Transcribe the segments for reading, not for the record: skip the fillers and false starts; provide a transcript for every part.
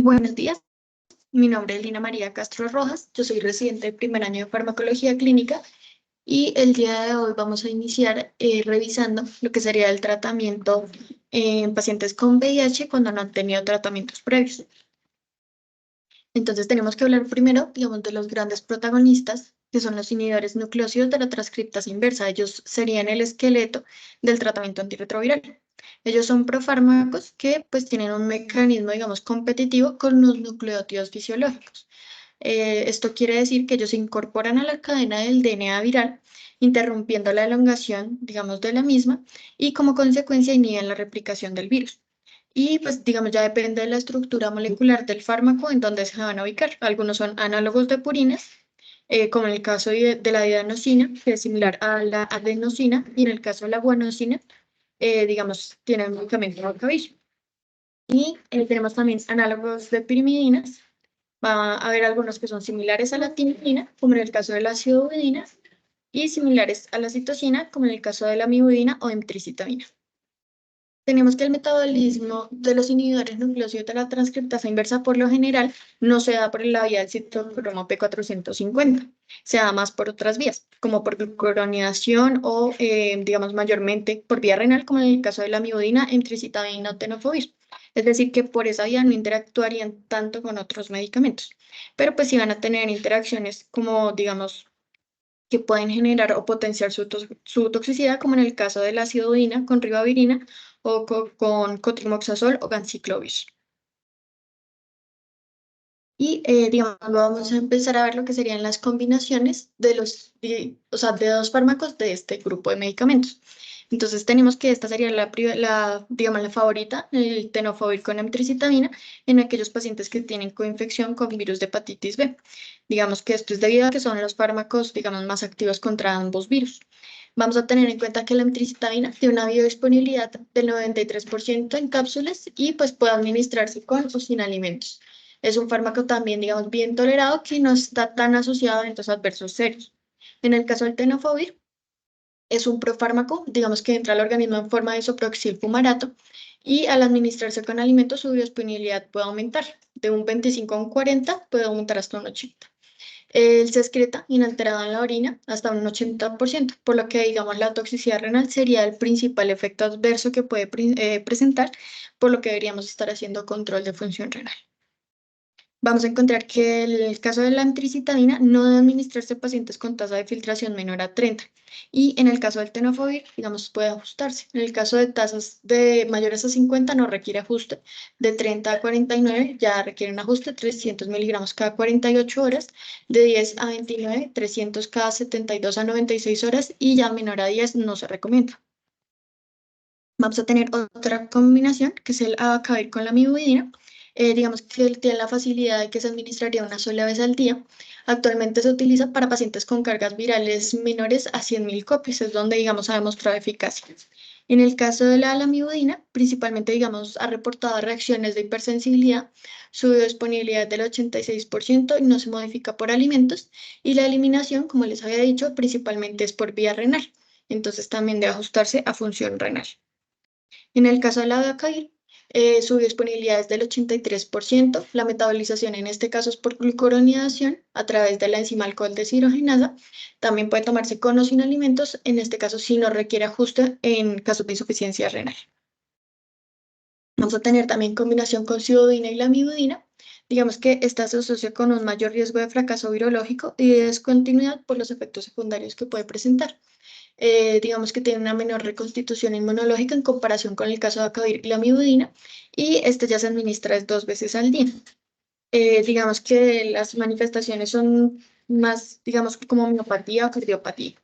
Buenos días, mi nombre es Lina María Castro Rojas, yo soy residente del primer año de farmacología clínica y el día de hoy vamos a iniciar revisando lo que sería el tratamiento en pacientes con VIH cuando no han tenido tratamientos previos. Entonces tenemos que hablar primero, digamos, de los grandes protagonistas, que son los inhibidores nucleósidos de la transcriptasa inversa. Ellos serían el esqueleto del tratamiento antirretroviral. Ellos son profármacos que pues tienen un mecanismo, digamos, competitivo con los nucleótidos fisiológicos. Esto quiere decir que ellos se incorporan a la cadena del DNA viral, interrumpiendo la elongación, digamos, de la misma y como consecuencia inhiben la replicación del virus. Y pues digamos ya depende de la estructura molecular del fármaco en donde se van a ubicar. Algunos son análogos de purinas, como en el caso de la adenosina, que es similar a la adenosina, y en el caso de la guanosina, digamos, tienen únicamente un cabillo. Y tenemos también análogos de pirimidinas. Va a haber algunos que son similares a la timidina, como en el caso de la acidobudina, y similares a la citosina, como en el caso de la amibudina o emtricitabina. Tenemos que el metabolismo de los inhibidores nucleósidos de la transcriptasa inversa por lo general no se da por la vía del citocromo P450, se da más por otras vías, como por glucuronidación o, digamos, mayormente por vía renal, como en el caso de la amibudina, emtricitabina o tenofovir. Es decir, que por esa vía no interactuarían tanto con otros medicamentos, pero pues sí van a tener interacciones como, digamos, que pueden generar o potenciar su toxicidad, como en el caso de la acidobudina con ribavirina o con cotrimoxazol o ganciclovir. Y digamos, vamos a empezar a ver lo que serían las combinaciones de o sea, de dos fármacos de este grupo de medicamentos. Entonces tenemos que esta sería digamos, la favorita, el tenofovir con emtricitabina, en aquellos pacientes que tienen coinfección con virus de hepatitis B. Digamos que esto es debido a que son los fármacos, digamos, más activos contra ambos virus. Vamos a tener en cuenta que la emtricitabina tiene una biodisponibilidad del 93% en cápsulas y pues puede administrarse con o sin alimentos. Es un fármaco también, digamos, bien tolerado que no está tan asociado a eventos adversos serios. En el caso del tenofovir, es un profármaco, digamos que entra al organismo en forma de isoproxil fumarato y al administrarse con alimentos su biodisponibilidad puede aumentar. De un 25 a un 40 puede aumentar hasta un 80. Él se excreta inalterado en la orina hasta un 80%, por lo que, digamos, la toxicidad renal sería el principal efecto adverso que puede presentar, por lo que deberíamos estar haciendo control de función renal. Vamos a encontrar que el caso de la emtricitabina no debe administrarse a pacientes con tasa de filtración menor a 30 y en el caso del tenofovir, digamos, puede ajustarse. En el caso de tasas de mayores a 50 no requiere ajuste, de 30 a 49 ya requiere un ajuste, 300 miligramos cada 48 horas, de 10 a 29, 300 cada 72 a 96 horas y ya menor a 10 no se recomienda. Vamos a tener otra combinación que es el abacavir con la amibudina. Digamos que él tiene la facilidad de que se administraría una sola vez al día. Actualmente se utiliza para pacientes con cargas virales menores a 100.000 copias, es donde, digamos, ha demostrado eficacia. En el caso de la lamivudina, principalmente, digamos, ha reportado reacciones de hipersensibilidad, su disponibilidad es del 86% y no se modifica por alimentos, y la eliminación, como les había dicho, principalmente es por vía renal, entonces también debe ajustarse a función renal. En el caso de la Dacail, su disponibilidad es del 83%. La metabolización en este caso es por glucuronidación a través de la enzima alcohol deshidrogenasa. También puede tomarse con o sin alimentos, en este caso si no requiere ajuste en caso de insuficiencia renal. Vamos a tener también combinación con ciudodina y lamivudina. Digamos que esta se asocia con un mayor riesgo de fracaso virológico y de descontinuidad por los efectos secundarios que puede presentar. Digamos que tiene una menor reconstitución inmunológica en comparación con el caso de acabir y la amibudina, y este ya se administra 2 veces al día. Digamos que las manifestaciones son más, digamos, como miopatía o cardiopatía.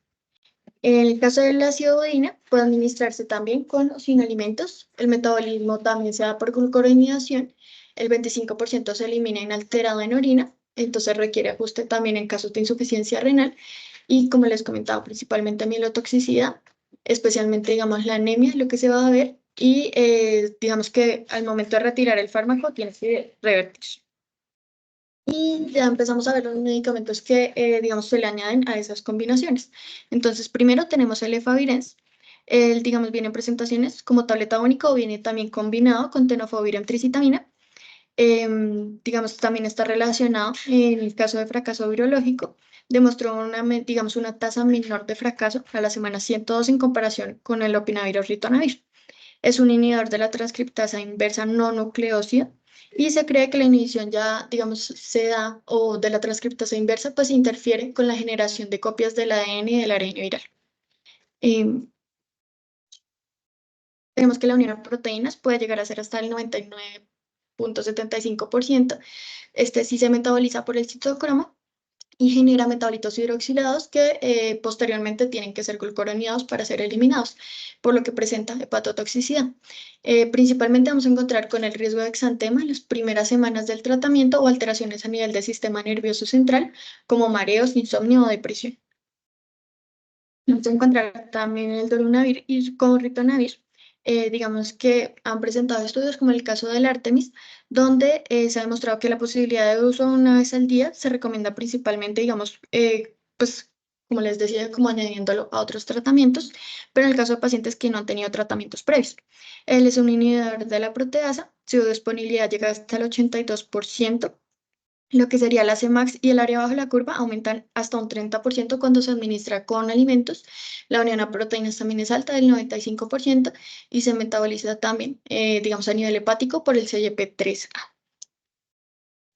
En el caso de la acidobudina, puede administrarse también con o sin alimentos. El metabolismo también se da por glucuronidación. El 25% se elimina inalterado en orina, entonces requiere ajuste también en casos de insuficiencia renal. Y como les comentaba, principalmente mielotoxicidad, especialmente, digamos, la anemia, lo que se va a ver. Y digamos que al momento de retirar el fármaco, tiene que revertir. Y ya empezamos a ver los medicamentos que, digamos, se le añaden a esas combinaciones. Entonces, primero tenemos el efavirenz. El, digamos, viene en presentaciones como tableta única o viene también combinado con tenofovir emtricitabina. digamos, también está relacionado en el caso de fracaso virológico, demostró digamos, una tasa menor de fracaso a la semana 102 en comparación con el lopinavir o ritonavir. Es un inhibidor de la transcriptasa inversa no nucleósida y se cree que la inhibición ya, digamos, se da o de la transcriptasa inversa, pues interfiere con la generación de copias del ADN y del ARN viral. Em, Tenemos que la unión de proteínas puede llegar a ser hasta el 99,75%. Este sí se metaboliza por el citocromo y genera metabolitos hidroxilados que posteriormente tienen que ser glucuronidados para ser eliminados, por lo que presenta hepatotoxicidad. Principalmente vamos a encontrar con el riesgo de exantema en las primeras semanas del tratamiento o alteraciones a nivel del sistema nervioso central, como mareos, insomnio o depresión. Vamos a encontrar también el dolutegravir y con ritonavir. Digamos que han presentado estudios como el caso del Artemis, donde se ha demostrado que la posibilidad de uso una vez al día se recomienda principalmente, digamos, pues como les decía, como añadiéndolo a otros tratamientos, pero en el caso de pacientes que no han tenido tratamientos previos. Él es un inhibidor de la proteasa, su disponibilidad llega hasta el 82%. Lo que sería la Cmax y el área bajo la curva aumentan hasta un 30% cuando se administra con alimentos. La unión a proteínas también es alta, del 95%, y se metaboliza también, digamos, a nivel hepático por el CYP3A.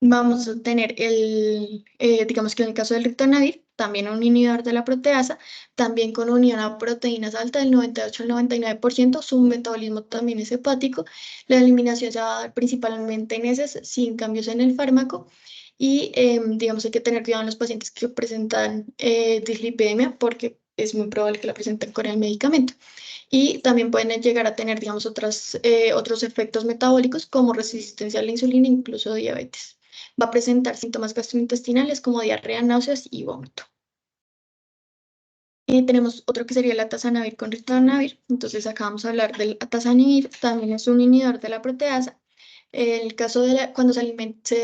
Vamos a tener digamos que en el caso del ritonavir, también un inhibidor de la proteasa, también con unión a proteínas alta del 98 al 99%, su metabolismo también es hepático, la eliminación se va a dar principalmente en heces, sin cambios en el fármaco, y digamos hay que tener cuidado en los pacientes que presentan dislipidemia, porque es muy probable que la presenten con el medicamento. Y también pueden llegar a tener, digamos, otros efectos metabólicos como resistencia a la insulina, incluso diabetes. Va a presentar síntomas gastrointestinales como diarrea, náuseas y vómito. Tenemos otro que sería la atazanavir con ritonavir. Entonces acá vamos a hablar del atazanavir, también es un inhibidor de la proteasa. El caso de cuando se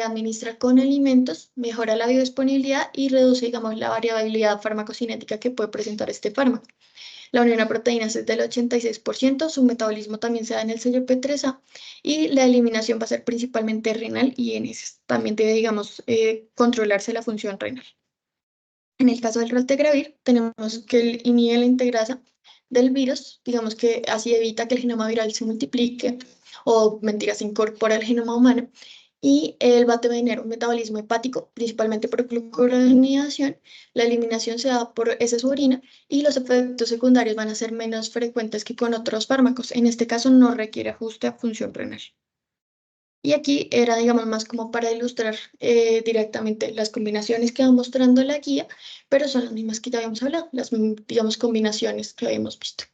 administra con alimentos, mejora la biodisponibilidad y reduce, digamos, la variabilidad farmacocinética que puede presentar este fármaco. La unión a proteínas es del 86%, su metabolismo también se da en el CYP3A y la eliminación va a ser principalmente renal y en heces. También debe, digamos, controlarse la función renal. En el caso del raltegravir, tenemos que inhibe la integrasa del virus, digamos que así evita que el genoma viral se multiplique o, mentira, se incorpora al genoma humano. Y él va a tener un metabolismo hepático, principalmente por glucuronidación. La eliminación se da por heces u orina y los efectos secundarios van a ser menos frecuentes que con otros fármacos. En este caso no requiere ajuste a función renal. Y aquí era, digamos, más como para ilustrar directamente las combinaciones que va mostrando la guía, pero son las mismas que ya habíamos hablado, las, digamos, combinaciones que habíamos visto.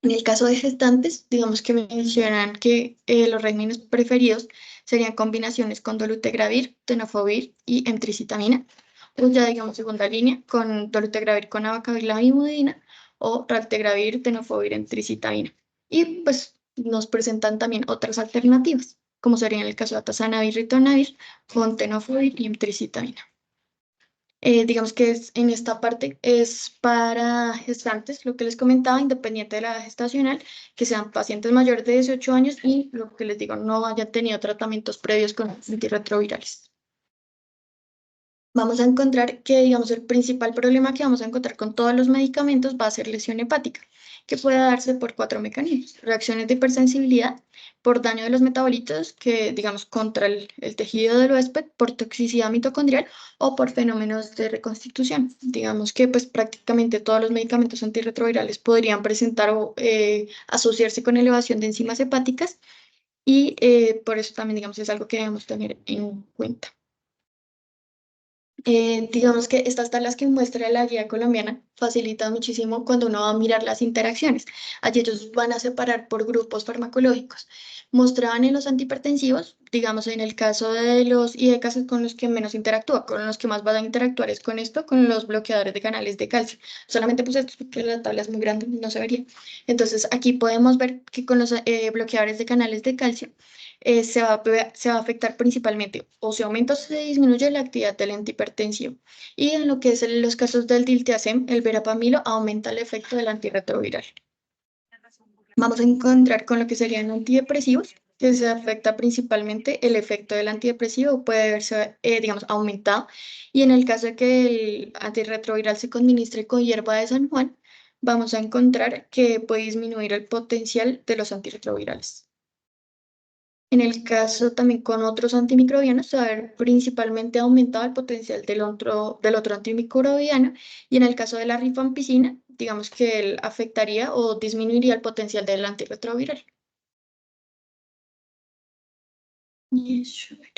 En el caso de gestantes, digamos que mencionan que los regímenes preferidos serían combinaciones con dolutegravir, tenofovir y emtricitamina, o ya, digamos, segunda línea, con dolutegravir con abacavilabimudina o raltegravir, tenofovir, emtricitamina. Y pues nos presentan también otras alternativas, como sería en el caso de atazanavir, ritonavir, con tenofovir y emtricitamina. Digamos que en esta parte es para gestantes, lo que les comentaba, independiente de la edad gestacional, que sean pacientes mayores de 18 años y lo que les digo, no hayan tenido tratamientos previos con antirretrovirales. Vamos a encontrar que, digamos, el principal problema que vamos a encontrar con todos los medicamentos va a ser lesión hepática, que puede darse por cuatro mecanismos: reacciones de hipersensibilidad, por daño de los metabolitos, que, digamos, contra el tejido del huésped, por toxicidad mitocondrial o por fenómenos de reconstitución. Digamos que, pues, prácticamente todos los medicamentos antirretrovirales podrían presentar o asociarse con elevación de enzimas hepáticas y por eso también, digamos, es algo que debemos tener en cuenta. Digamos que estas tablas que muestra la guía colombiana facilitan muchísimo cuando uno va a mirar las interacciones. Allí ellos van a separar por grupos farmacológicos. Mostraban en los antihipertensivos, digamos en el caso de los IECAS es con los que menos interactúa, con los que más van a interactuar es con esto, con los bloqueadores de canales de calcio. Solamente puse esto porque la tabla es muy grande, no se vería. Entonces aquí podemos ver que con los bloqueadores de canales de calcio se va a afectar principalmente o se aumenta o se disminuye la actividad del antihipertensivo. Y en lo que es los casos del diltiazem, el verapamilo aumenta el efecto del antirretroviral. Vamos a encontrar con lo que serían antidepresivos. que se afecta principalmente el efecto del antidepresivo puede verse, digamos, aumentado. Y en el caso de que el antirretroviral se administre con hierba de San Juan, vamos a encontrar que puede disminuir el potencial de los antirretrovirales. En el caso también con otros antimicrobianos, se va a ver principalmente aumentado el potencial del otro antimicrobiano, y en el caso de la rifampicina, digamos que él afectaría o disminuiría el potencial del antirretroviral. Yes, sure.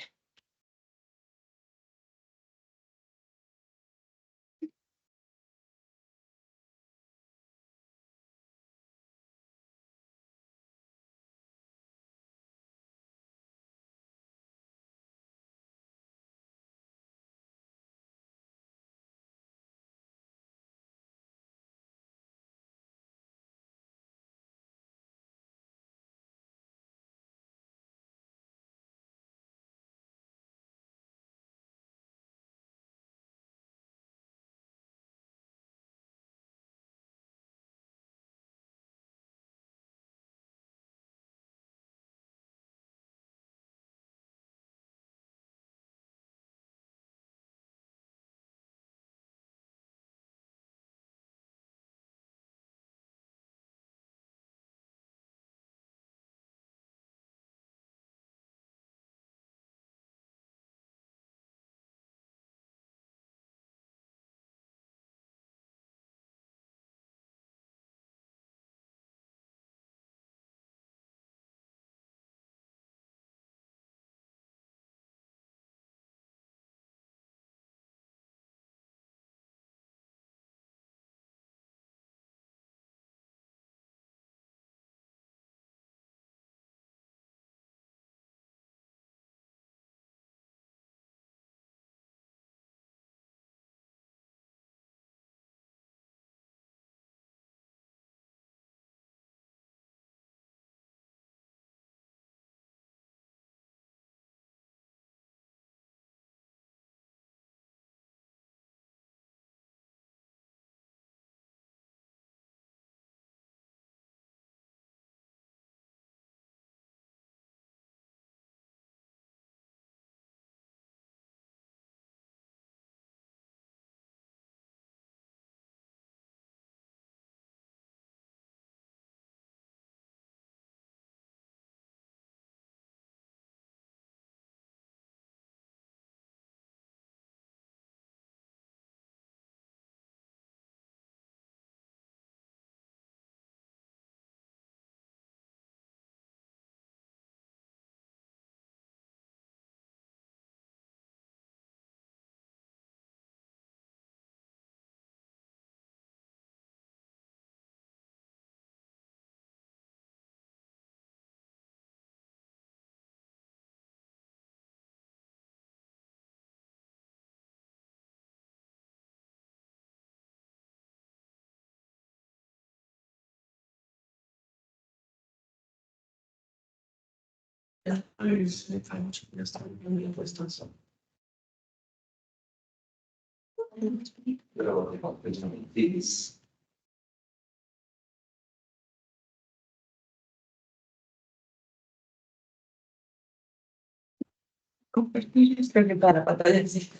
Compartir esto para pantalla. Sí.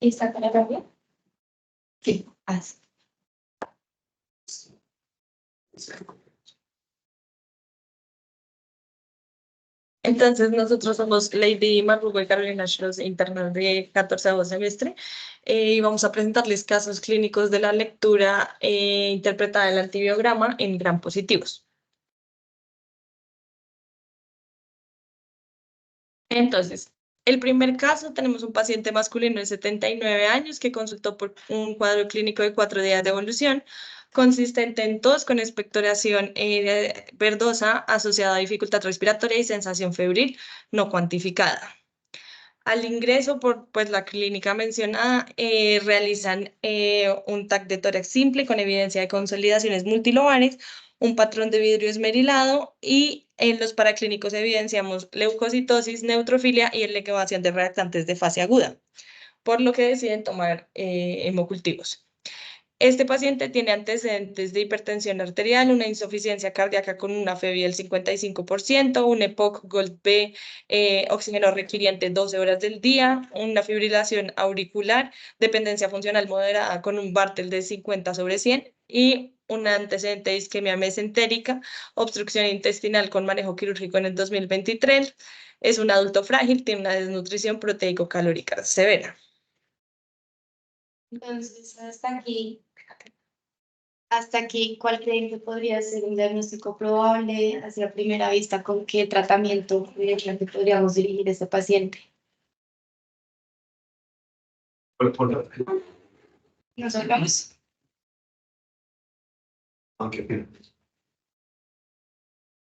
¿Esta para cambiar? Sí, haz. Entonces, nosotros somos Lady Marrugo y Carolina Schloss, internas de 14º semestre, y vamos a presentarles casos clínicos de la lectura interpretada del antibiograma en gram positivos. Entonces, el primer caso, tenemos un paciente masculino de 79 años que consultó por un cuadro clínico de 4 días de evolución, consistente en tos con expectoración verdosa asociada a dificultad respiratoria y sensación febril no cuantificada. Al ingreso por pues, la clínica mencionada, realizan un TAC de tórax simple con evidencia de consolidaciones multilobares, un patrón de vidrio esmerilado, y en los paraclínicos evidenciamos leucocitosis, neutrofilia y elevación de reactantes de fase aguda, por lo que deciden tomar hemocultivos. Este paciente tiene antecedentes de hipertensión arterial, una insuficiencia cardíaca con una FEBI del 55%, un EPOC Gold B, oxígeno requiriente 12 horas del día, una fibrilación auricular, dependencia funcional moderada con un Bartel de 50/100 y un antecedente de isquemia mesentérica, obstrucción intestinal con manejo quirúrgico en el 2023. Es un adulto frágil, tiene una desnutrición proteico-calórica severa. Entonces, hasta aquí, ¿cuál creen que podría ser un diagnóstico probable hacia primera vista? ¿Con qué tratamiento podríamos dirigir a ese paciente? Nos hablamos. Aunque,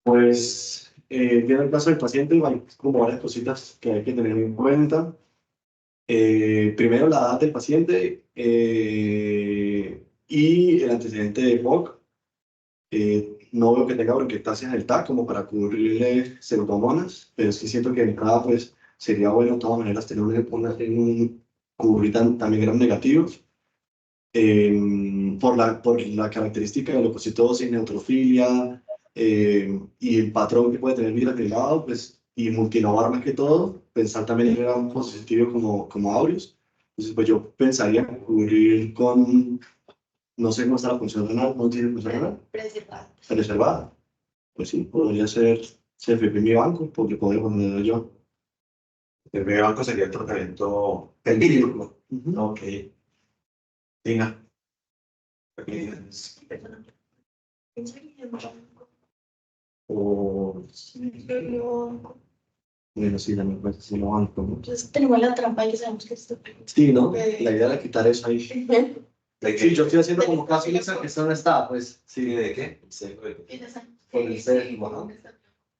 pues, viendo el caso del paciente, hay como varias cositas que hay que tener en cuenta. Primero, la edad del paciente y el antecedente de EPOC. No veo que tenga bronquiectasia del TAC como para cubrirle pseudomonas, pero sí siento que de entrada, pues, sería bueno de todas maneras tener cubrir también gram negativos. Por la característica de leucocitosis, neutrofilia y el patrón que puede tener bilateral, pues, y multinovar más que todo, pensar también en gram positivo como aureus. Entonces, pues yo pensaría cubrir con, no sé cómo está la función renal, no tiene función renal. Preservada. Pues sí, podría ser CFP mi banco, porque podría ponerlo yo. El medio banco sería el tratamiento, el mínimo. Ok. Venga. O... Bueno, sí, la verdad es que no banco, ¿no? Entonces tenemos la trampa y que sabemos que esto. Sí, ¿no? La idea era quitar eso ahí. Sí, yo estoy haciendo como caso y eso no está, pues. Sí, ¿de qué? Con el C,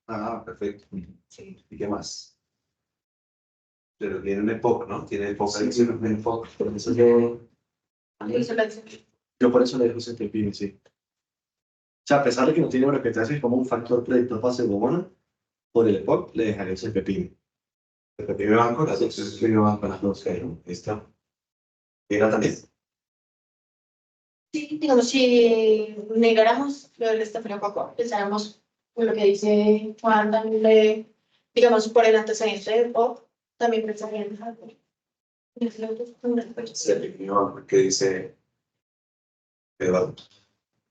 Ah, perfecto. Sí. ¿Y qué más? Pero tiene un EPOC, ¿no? Tiene EPOC. Sí, un enfoque. Por eso yo por eso le dejo ese pepino, sí. O sea, a pesar de que no tiene bronquiectasis como un factor predictor para pseudomonas, por el EPOC le dejaré ese pepino. El pepino banco, las dos. El pepino va para las dos, ¿no? Está. ¿Era también? Sí, digamos, si negáramos lo del estafilococo, pensáramos con lo que dice Juan, también digamos, por el antecedente de POC, también pensaríamos algo. El pepino banco que dice Eduardo.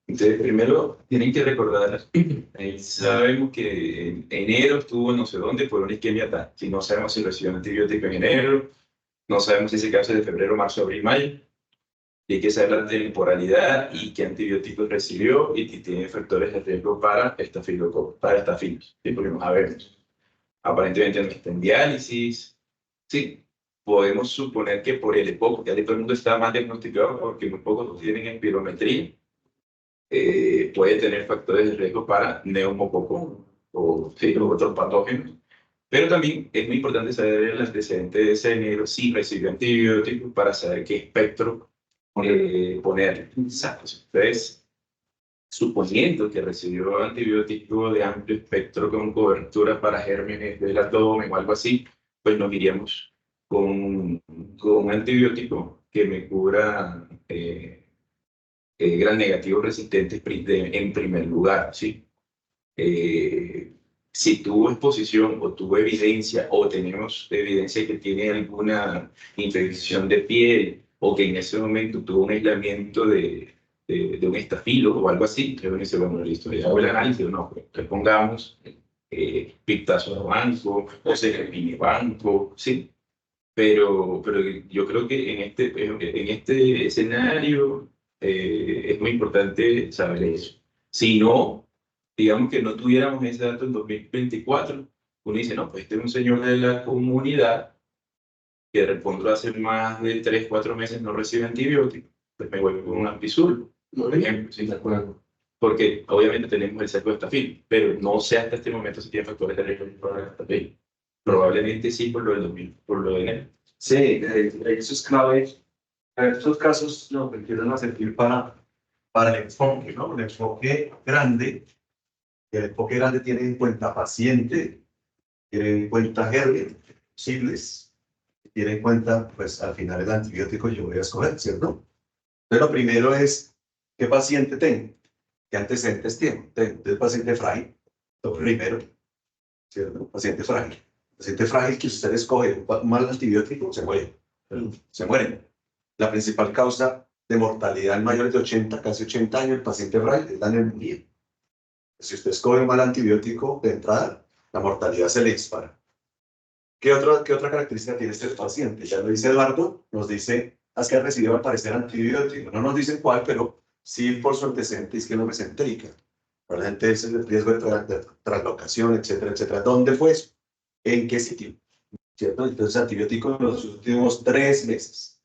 Entonces, primero tienen que recordar, sabemos que en enero estuvo no sé dónde por una isquemia tal. Si no sabemos si recibió un antibiótico en enero, no sabemos si ese caso es de febrero, marzo, abril, mayo. Y hay que saber la temporalidad y qué antibióticos recibió y si tiene factores de riesgo para estafilos. ¿Sí? Porque no sabemos. Aparentemente no está en diálisis. Sí, podemos suponer que por el EPOC, ya todo el mundo está más diagnosticado porque muy pocos tienen espirometría. Puede tener factores de riesgo para neumococo o sí, otros patógenos. Pero también es muy importante saber el antecedente de ese enero, si recibió antibióticos, para saber qué espectro poner. Entonces, suponiendo que recibió antibiótico de amplio espectro con cobertura para gérmenes del abdomen o algo así, pues nos iríamos con un antibiótico que me cubra gran negativos resistentes en primer lugar, ¿sí? Si tuvo exposición o tuvo evidencia o tenemos evidencia que tiene alguna infección de piel o que en ese momento tuvo un aislamiento de un estafilo o algo así, entonces uno dice, bueno, listo, ya hago el análisis, no, pues pongamos pictazo banco o CFP banco, sí. Pero yo creo que en este escenario es muy importante saber eso. Si no, digamos que no tuviéramos ese dato en 2024, uno dice, no, pues este es un señor de la comunidad que respondió hace más de 3, 4 meses no recibe antibióticos, pues me voy con un ampicil, por ejemplo, ¿sí? De acuerdo. Porque obviamente tenemos el sesgo de estafil, pero no sé hasta este momento si tiene factores de riesgo para el estafil. Probablemente sí por lo del 2000, por lo de enero. Sí, eso es clave. En estos casos nos empiezan a servir para el enfoque, ¿no? El enfoque grande. El enfoque grande tiene en cuenta paciente, tiene en cuenta gérmenes posibles, tiene en cuenta, pues al final el antibiótico yo voy a escoger, ¿cierto? Entonces, lo primero es, ¿qué paciente tengo? ¿Qué antecedentes tiene? Entonces, paciente frágil, lo primero, ¿cierto? Paciente frágil. Paciente frágil que usted escoge un mal antibiótico, se muere. Se mueren. La principal causa de mortalidad en mayores de 80, casi 80 años, el paciente frágil es la neumonía. Si usted escoge un mal antibiótico de entrada, la mortalidad se le dispara. ¿Qué otra característica tiene este paciente? Ya lo dice Eduardo, nos dice, es que ha recibido al parecer antibiótico. No nos dicen cuál, pero sí por su antecedente isquiemicentérica. Probablemente es el riesgo de translocación, etcétera, etcétera. ¿Dónde fue eso? ¿En qué sitio? ¿Cierto? Entonces, antibiótico en los últimos 3 meses.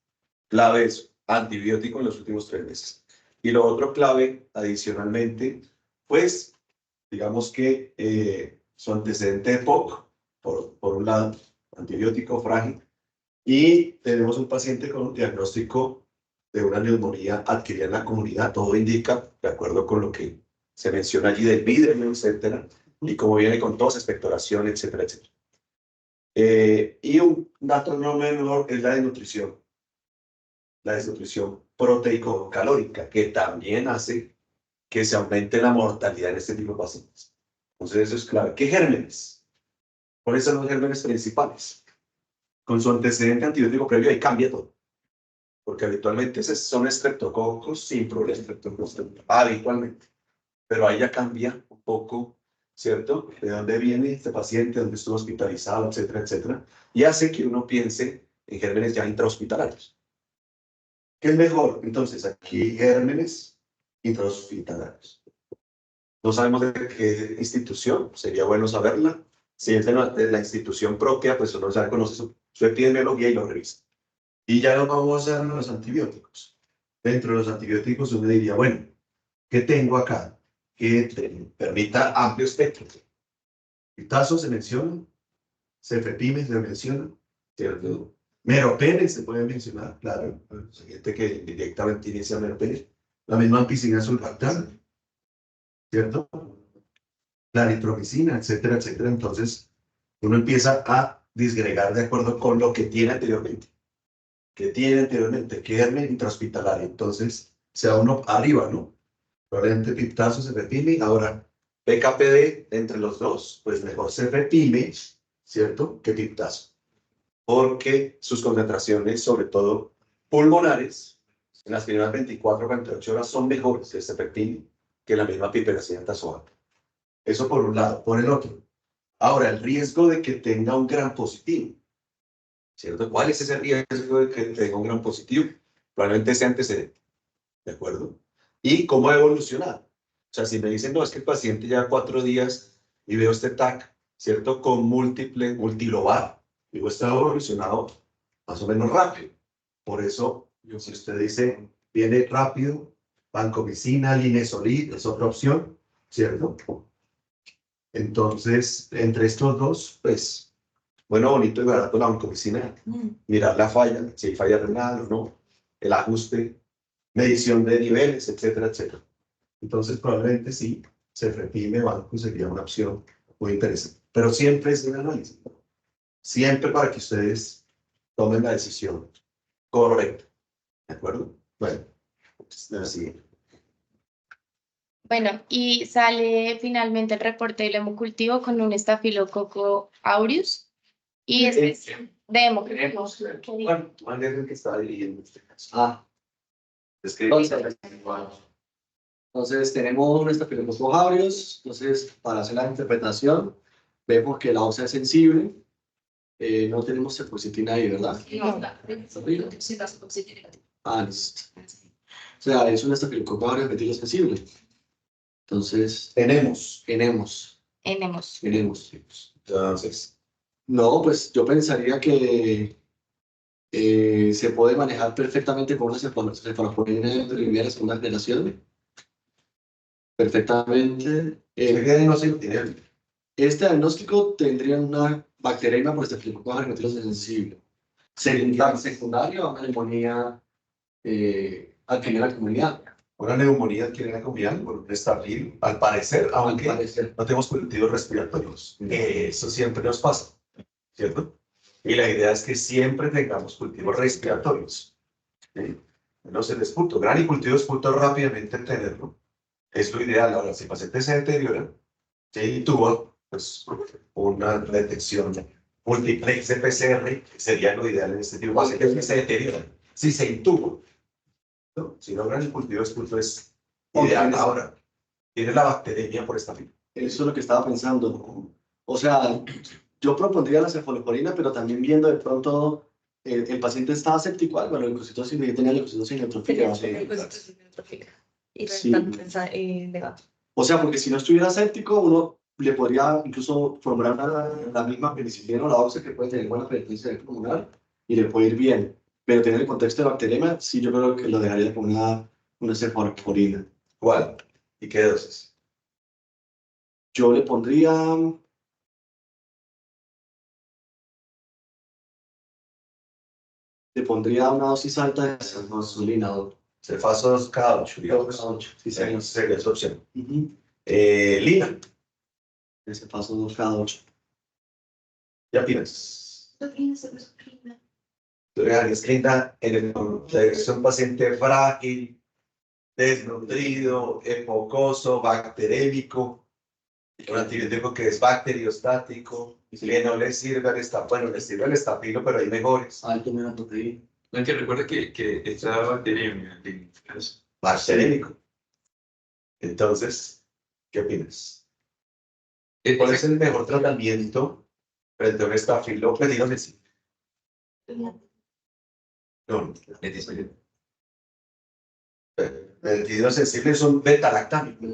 Clave eso, antibiótico en los últimos 3 meses. Y lo otro clave, adicionalmente, pues, digamos que su antecedente de POC, por un lado, antibiótico frágil, y tenemos un paciente con un diagnóstico de una neumonía adquirida en la comunidad. Todo indica, de acuerdo con lo que se menciona allí del vidrio, etcétera, y como viene con tos, expectoración, etcétera, etcétera. Y un dato no menor es la desnutrición. La desnutrición proteico-calórica, que también hace que se aumente la mortalidad en este tipo de pacientes. Entonces, eso es clave. ¿Qué gérmenes? ¿Cuáles son los gérmenes principales? Con su antecedente antibiótico previo, ahí cambia todo. Porque habitualmente son estreptococos sin problema, habitualmente. Pero ahí ya cambia un poco, ¿cierto? De dónde viene este paciente, dónde estuvo hospitalizado, etcétera, etcétera. Y hace que uno piense en gérmenes ya intrahospitalarios. ¿Qué es mejor? Entonces, aquí gérmenes intrahospitalarios. No sabemos de qué institución, sería bueno saberla. Si es de la institución propia, pues uno ya conoce su epidemiología y lo revisa. Y ya nos vamos a los antibióticos. Dentro de los antibióticos uno diría, bueno, ¿qué tengo acá? Que te permita amplio espectro. Piptazo se menciona, cefepime se menciona, ¿cierto? Meropenem se puede mencionar, claro. Hay gente que directamente inicia meropenem. La misma ampicilina sulfactana, ¿cierto? La eritromicina, etcétera, etcétera. Entonces, uno empieza a disgregar de acuerdo con lo que tiene anteriormente. ¿Qué tiene anteriormente? ¿Qué germen intrahospitalario? Entonces, se va uno arriba, ¿no? Probablemente piptazo, cefepime. Ahora, PKPD entre los dos, pues mejor cefepime, ¿cierto? Que piptazo. Porque sus concentraciones, sobre todo pulmonares, en las primeras 24 o 48 horas son mejores el cefepime que la misma piperacina tazoa. Eso por un lado. Por el otro, ahora, el riesgo de que tenga un gran positivo, ¿cierto? ¿Cuál es ese riesgo de que tenga un gran positivo? Probablemente sea antecedente, ¿de acuerdo? ¿Y cómo ha evolucionado? O sea, si me dicen, no, es que el paciente lleva 4 días y veo este TAC, ¿cierto? Con multilobar, digo, está evolucionado más o menos rápido. Por eso, si usted dice, viene rápido, vancomicina, linezolid, es otra opción, ¿cierto? Entonces, entre estos dos, pues, bueno, bonito y barato la vancomicina, mirar la falla, si hay falla renal o no, el ajuste, medición de niveles, etcétera, etcétera. Entonces, probablemente sí, cefepime, banco sería una opción muy interesante. Pero siempre es un análisis. Siempre para que ustedes tomen la decisión correcta. ¿De acuerdo? Bueno, así. Bueno, y sale finalmente el reporte del hemocultivo con un estafilococo aureus y este es de hemocultivo. Bueno, Juan es el que está dirigiendo este caso. Es que Entonces tenemos un estafilococo aureus. Entonces, para hacer la interpretación, vemos que la OSA es sensible. No tenemos cefusitina ahí, ¿verdad? Ah, listo. O sea, es un estafilococo aureus metilo sensible. Entonces, tenemos. entonces, No, pues yo pensaría que se puede manejar perfectamente con una cefalosporina de primera y segunda generación. Perfectamente. ¿qué diagnóstico tiene? Este diagnóstico tendría una bacteriemia por estafilococo aureus metilo sensible. Secundario a una neumonía adquirida en la comunidad. Una neumonía adquirida en la comunidad por un estafil, al parecer, aunque no tenemos cultivos respiratorios. Eso siempre nos pasa, ¿cierto? Y la idea es que siempre tengamos cultivos respiratorios. ¿Sí? no se les punto. Granicultivos punto rápidamente tenerlo. Es lo ideal. Ahora, si el paciente se deteriora, si tuvo pues, una detección multiplex de PCR, sería lo ideal en este tipo de pacientes que se deterioran. Si se intubo, ¿no? Si no, granicultivos punto es ideal. Ahora, tiene la bacteremia por esta fila. Eso es lo que estaba pensando. O sea, yo propondría la cefalosporina, pero también viendo de pronto el paciente estaba séptico, bueno, el leucocitosis, yo tenía leucocitosis neutrófica. Y Sí. negado. O sea, porque si no estuviera séptico, uno le podría incluso formular la misma penicilina o la oxa que puede tener buena penetrancia pulmonar y le puede ir bien. Pero tener el contexto de bacteremia, sí, yo creo que lo dejaría con una cefalosporina. ¿Cuál? ¿Y qué dosis? Yo le pondría... Le pondría una dosis alta de cefalexina. Cefasos cada 8, digamos. Cada 8, sí, Sería esa opción. Ujú. Lina, El cefaso 2 cada 8. ¿qué opinas? Tú dejarías Linda en el contexto de un paciente frágil, desnutrido, hipocoso, bacterémico, un antibiótico que es bacteriostático, que no le sirve al estafilo, bueno, le sirve al estafilo, pero hay mejores. Alto menos proteína. No es que recuerda que esta bacteria es Bacterémico. Entonces, ¿qué opinas? es- ¿Cuál es el mejor tratamiento frente a un estafilo sensible? No, el sensible es un beta-lactámico.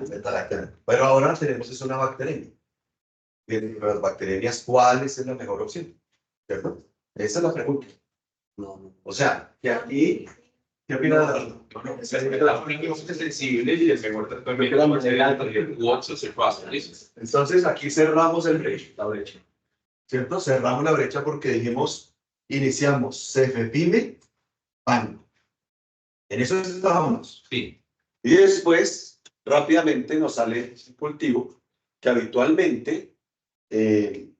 Beta-lactámico. Pero ahora tenemos es una bacteria. De las bacterias, ¿cuál es la mejor opción? ¿Cierto? Esa es la pregunta. No. O sea, que aquí, ¿qué opinas? es sensible y el mejor tratamiento se pasa. Entonces aquí cerramos la brecha. ¿Cierto? Cerramos la brecha porque dijimos, iniciamos cefepime, PAN. En eso estábamos. Sí. Y después, rápidamente nos sale un cultivo que habitualmente, en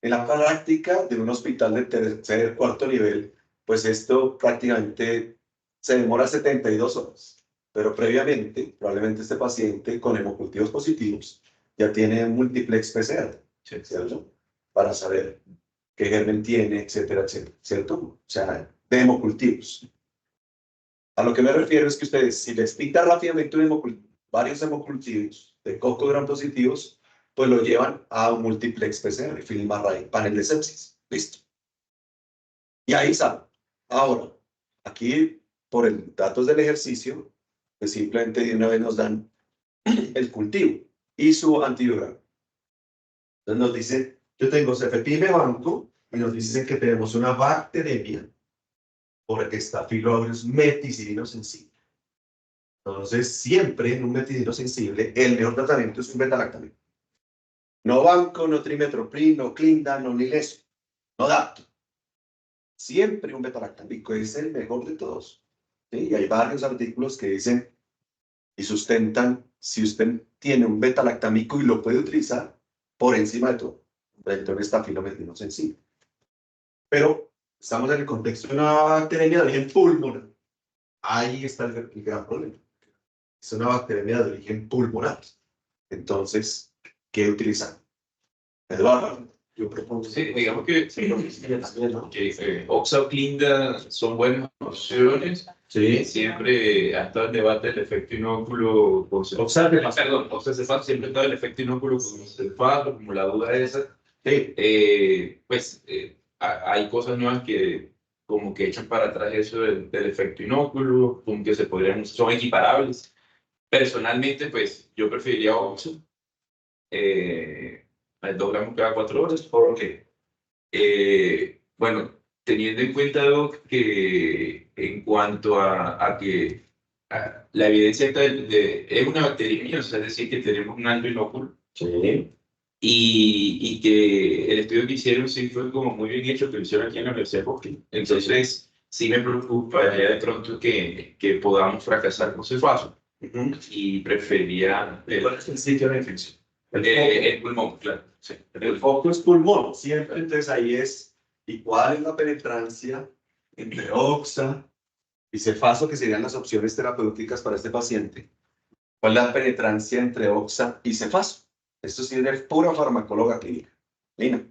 la práctica de un hospital de tercer, cuarto nivel, pues esto prácticamente se demora 72 horas. Pero previamente, probablemente este paciente con hemocultivos positivos ya tiene múltiplex PCR, ¿cierto? Para saber qué germen tiene, etcétera, etcétera, ¿cierto? O sea, de hemocultivos. A lo que me refiero es que ustedes, si les pinta rápidamente varios hemocultivos de coco gram positivos, pues lo llevan a un múltiplex PCR, film array, panel de sepsis. Listo. Y ahí sale. Ahora, aquí, por el datos del ejercicio, pues simplemente de una vez nos dan el cultivo y su antibiograma. Entonces nos dice, yo tengo cefepime banco y nos dicen que tenemos una bacteremia por Staphylococcus meticilino sensible. Entonces, siempre en un meticilino sensible, el mejor tratamiento es un beta-lactamina. No banco, no trimetoprim, no clinda, no nileso, no dapto. Siempre un beta-lactámico es el mejor de todos. ¿Sí? Y hay varios artículos que dicen y sustentan si usted tiene un beta-lactámico y lo puede utilizar por encima de todo. Frente a un estafilococco sensible. Pero estamos en el contexto de una bacteria de origen pulmonar. Ahí está el gran problema. Es una bacteria de origen pulmonar. Entonces, ¿qué utilizar? Eduardo, yo propongo. Sí, digamos que Oxa o Clinda son buenas opciones. Sí. Siempre ha estado el debate del efecto inóculo con perdón, oxacefato, siempre ha estado el efecto inóculo con sulfato, como la duda esa. Sí. Hay cosas nuevas que como que echan para atrás eso del efecto inóculo, como que son equiparables. Personalmente, pues yo preferiría Oxa. 2 gramos cada 4 horas, porque, bueno, teniendo en cuenta, Doc, que en cuanto a que la evidencia es una bacteriemia, o sea, es decir, que tenemos un alto inóculo, Sí. y que el estudio que hicieron sí fue como muy bien hecho, que lo hicieron aquí en la Universidad de Boston. Entonces, sí me preocupa ya de pronto que podamos fracasar con sulfato, y preferiría ¿Cuál es el sitio de infección? el pulmón, claro. Sí. El foco es pulmón, siempre. Entonces ahí es, ¿y cuál es la penetrancia entre oxa y cefaso, que serían las opciones terapéuticas para este paciente, ¿cuál es la penetrancia entre oxa y cefaso? Esto sí es pura farmacóloga clínica. Lina.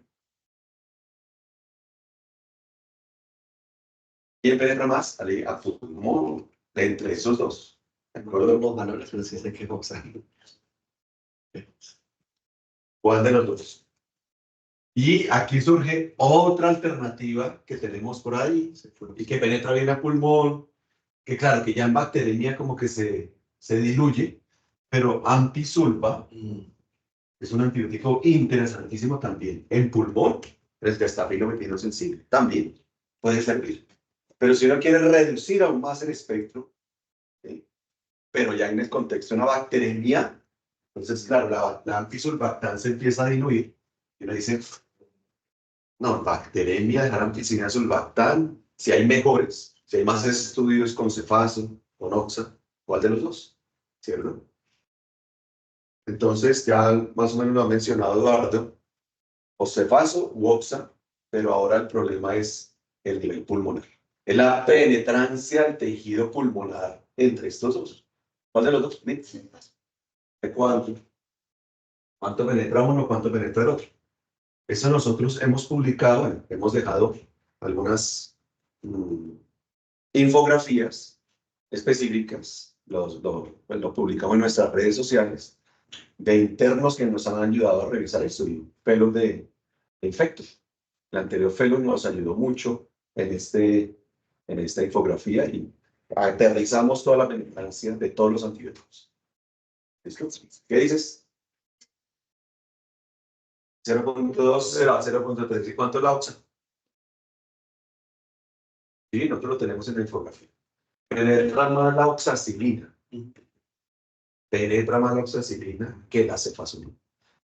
¿Quién penetra más? A pulmón, entre esos dos. ¿De acuerdo? Los valores, pero sí sé que oxa. ¿Cuál de los dos? Y aquí surge otra alternativa que tenemos por ahí y que penetra bien a pulmón, que claro, que ya en bacteremia como que se diluye, pero ampisulfa es un antibiótico interesantísimo también en pulmón, el testafilo metido sensible, también puede servir. Pero si uno quiere reducir aún más el espectro, ¿sí? Pero ya en el contexto de una bacteremia, entonces claro, la ampisulfactán se empieza a diluir y uno dice, no, bacteremia, dejar ampicilina sulbactán, si hay mejores, si hay más estudios con cefaso, con oxa, ¿cuál de los dos? ¿Cierto? Entonces, ya más o menos lo ha mencionado Eduardo, o cefaso u oxa, pero ahora el problema es el nivel pulmonar. Es la penetrancia del tejido pulmonar entre estos dos. ¿Cuál de los dos? ¿De cuánto? ¿Cuánto penetra uno? ¿Cuánto penetra el otro? Eso nosotros hemos publicado, bueno, hemos dejado algunas infografías específicas, lo publicamos en nuestras redes sociales, de internos que nos han ayudado a revisar el fellow de infectos. El anterior fellow nos ayudó mucho en esta infografía y aterrizamos toda la penetrancia de todos los antibióticos. ¿Listo? ¿Qué dices? 0.2 será 0.3. ¿Y cuánto es la oxa? Sí, nosotros lo tenemos en la infografía. Penetra más la oxacilina. Penetra más la oxacilina que la cefazolina.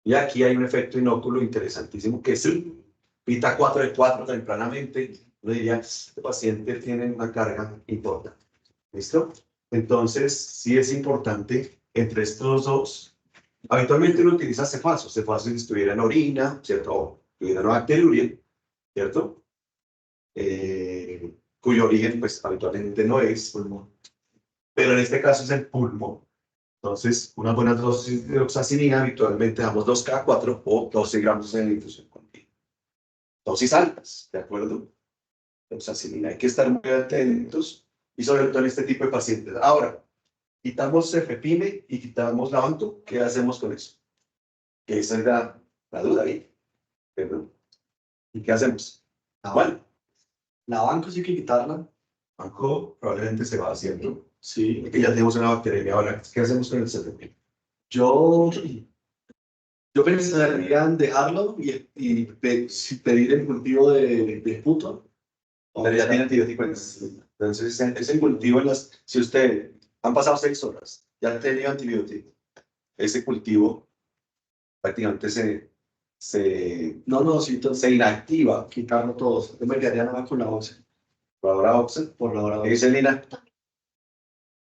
Y aquí hay un efecto inóculo interesantísimo que es el pita 4 de 4 tempranamente. Uno diría, este paciente tiene una carga importante. ¿Listo? Entonces, sí es importante entre estos dos. Habitualmente uno utiliza cefaso. Cefaso si estuviera en orina, ¿cierto? O estuviera en bacteriuria, ¿cierto? Cuyo origen, pues, habitualmente no es pulmón. Pero en este caso es el pulmón. Entonces, una buena dosis de oxacilina, habitualmente damos 2 cada 4 o 12 gramos en la infusión continua. Dosis altas, ¿de acuerdo? Oxacilina, hay que estar muy atentos y sobre todo en este tipo de pacientes. Ahora, quitamos cefepime y quitamos la banco, ¿qué hacemos con eso? Que esa es la duda ahí. ¿Verdad? ¿Y qué hacemos? Bueno, La banco sí hay que quitarla. banco probablemente se va haciendo. Sí. Porque ya tenemos una bacteria. Ahora, ¿qué hacemos con el cefepime? Yo pensaría en dejarlo y pedir el cultivo de puto. Pero ya tiene antibiótico. Entonces, ese cultivo, si usted han pasado 6 horas, ya ha tenido antibiótico, ese cultivo prácticamente No, sí, entonces se inactiva. quitarlo todo. Yo me quedaría nada más con la oxa. Por ahora, Oxen. Por ahora. ¿Qué dice Lina?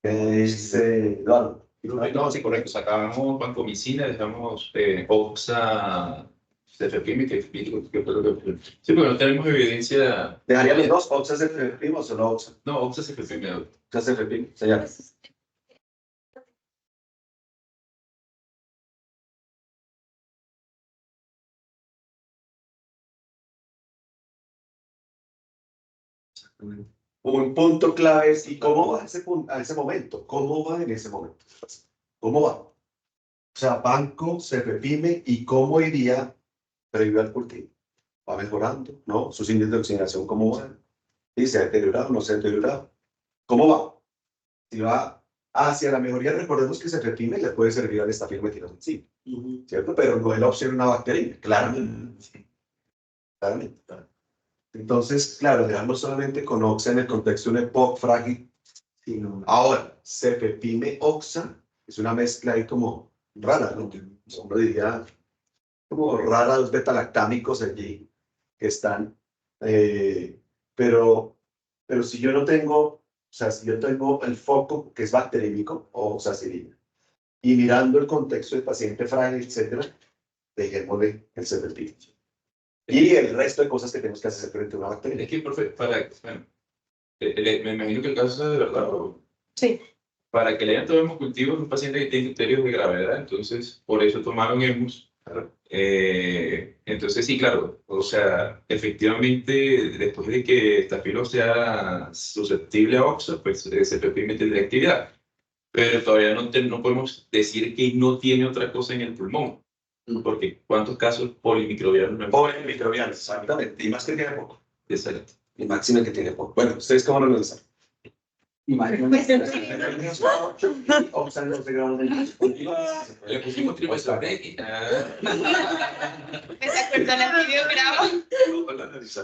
¿Qué dice Eduardo? No, sí, correcto. Sacamos vancomicina, dejamos oxa, cefepime, que fue lo que... Sí, porque no tenemos evidencia... ¿Dejaría los dos? ¿Oxa cefepime o solo Oxa? No, oxa, cefepime. Oxa cefepime, señor. Un punto clave es, ¿y cómo va a ese momento? ¿Cómo va en ese momento? ¿Cómo va? O sea, banco, cefepime, ¿y cómo iría previo al cultivo? ¿Va mejorando? ¿No? ¿Sus índices de oxigenación cómo van? ¿Sí? ¿Se ha deteriorado? ¿No se ha deteriorado? ¿Cómo va? Si va hacia la mejoría, recordemos que cefepime le puede servir al estafilometilosensible, ¿cierto? Pero no es la opción una bacteria, claramente. Claramente. Entonces, claro, dejarlo solamente con oxa en el contexto de un EPOC frágil. Sí, no. Ahora, cefepime oxa es una mezcla ahí como rara, ¿no? Uno diría como rara, los betalactámicos allí que están. Pero si yo no tengo, o sea, si yo tengo el foco que es bacterímico o oxacilina, y mirando el contexto del paciente frágil, etcétera, dejémosle el cefepime. Y el resto de cosas que tenemos que hacer frente a una bacteria. Es que, profe, bueno, Me imagino que el caso es de verdad, ¿no? Sí. Para que le hayan tomado cultivos, es un paciente que tiene criterios de gravedad, entonces por eso tomaron hemos. Entonces sí, claro, o sea, efectivamente, después de que Staphylo sea susceptible a OXA, pues se permite tendría actividad, pero todavía no podemos decir que no tiene otra cosa en el pulmón, porque ¿cuántos casos polimicrobianos no hay? Polimicrobianos, exactamente. Y más que tiene poco. Exacto. Y máximo que tiene poco. Bueno, ¿ustedes cómo lo analizan? Imagínense. Le pusimos trimestre. Pues acuerdo al antibiograma,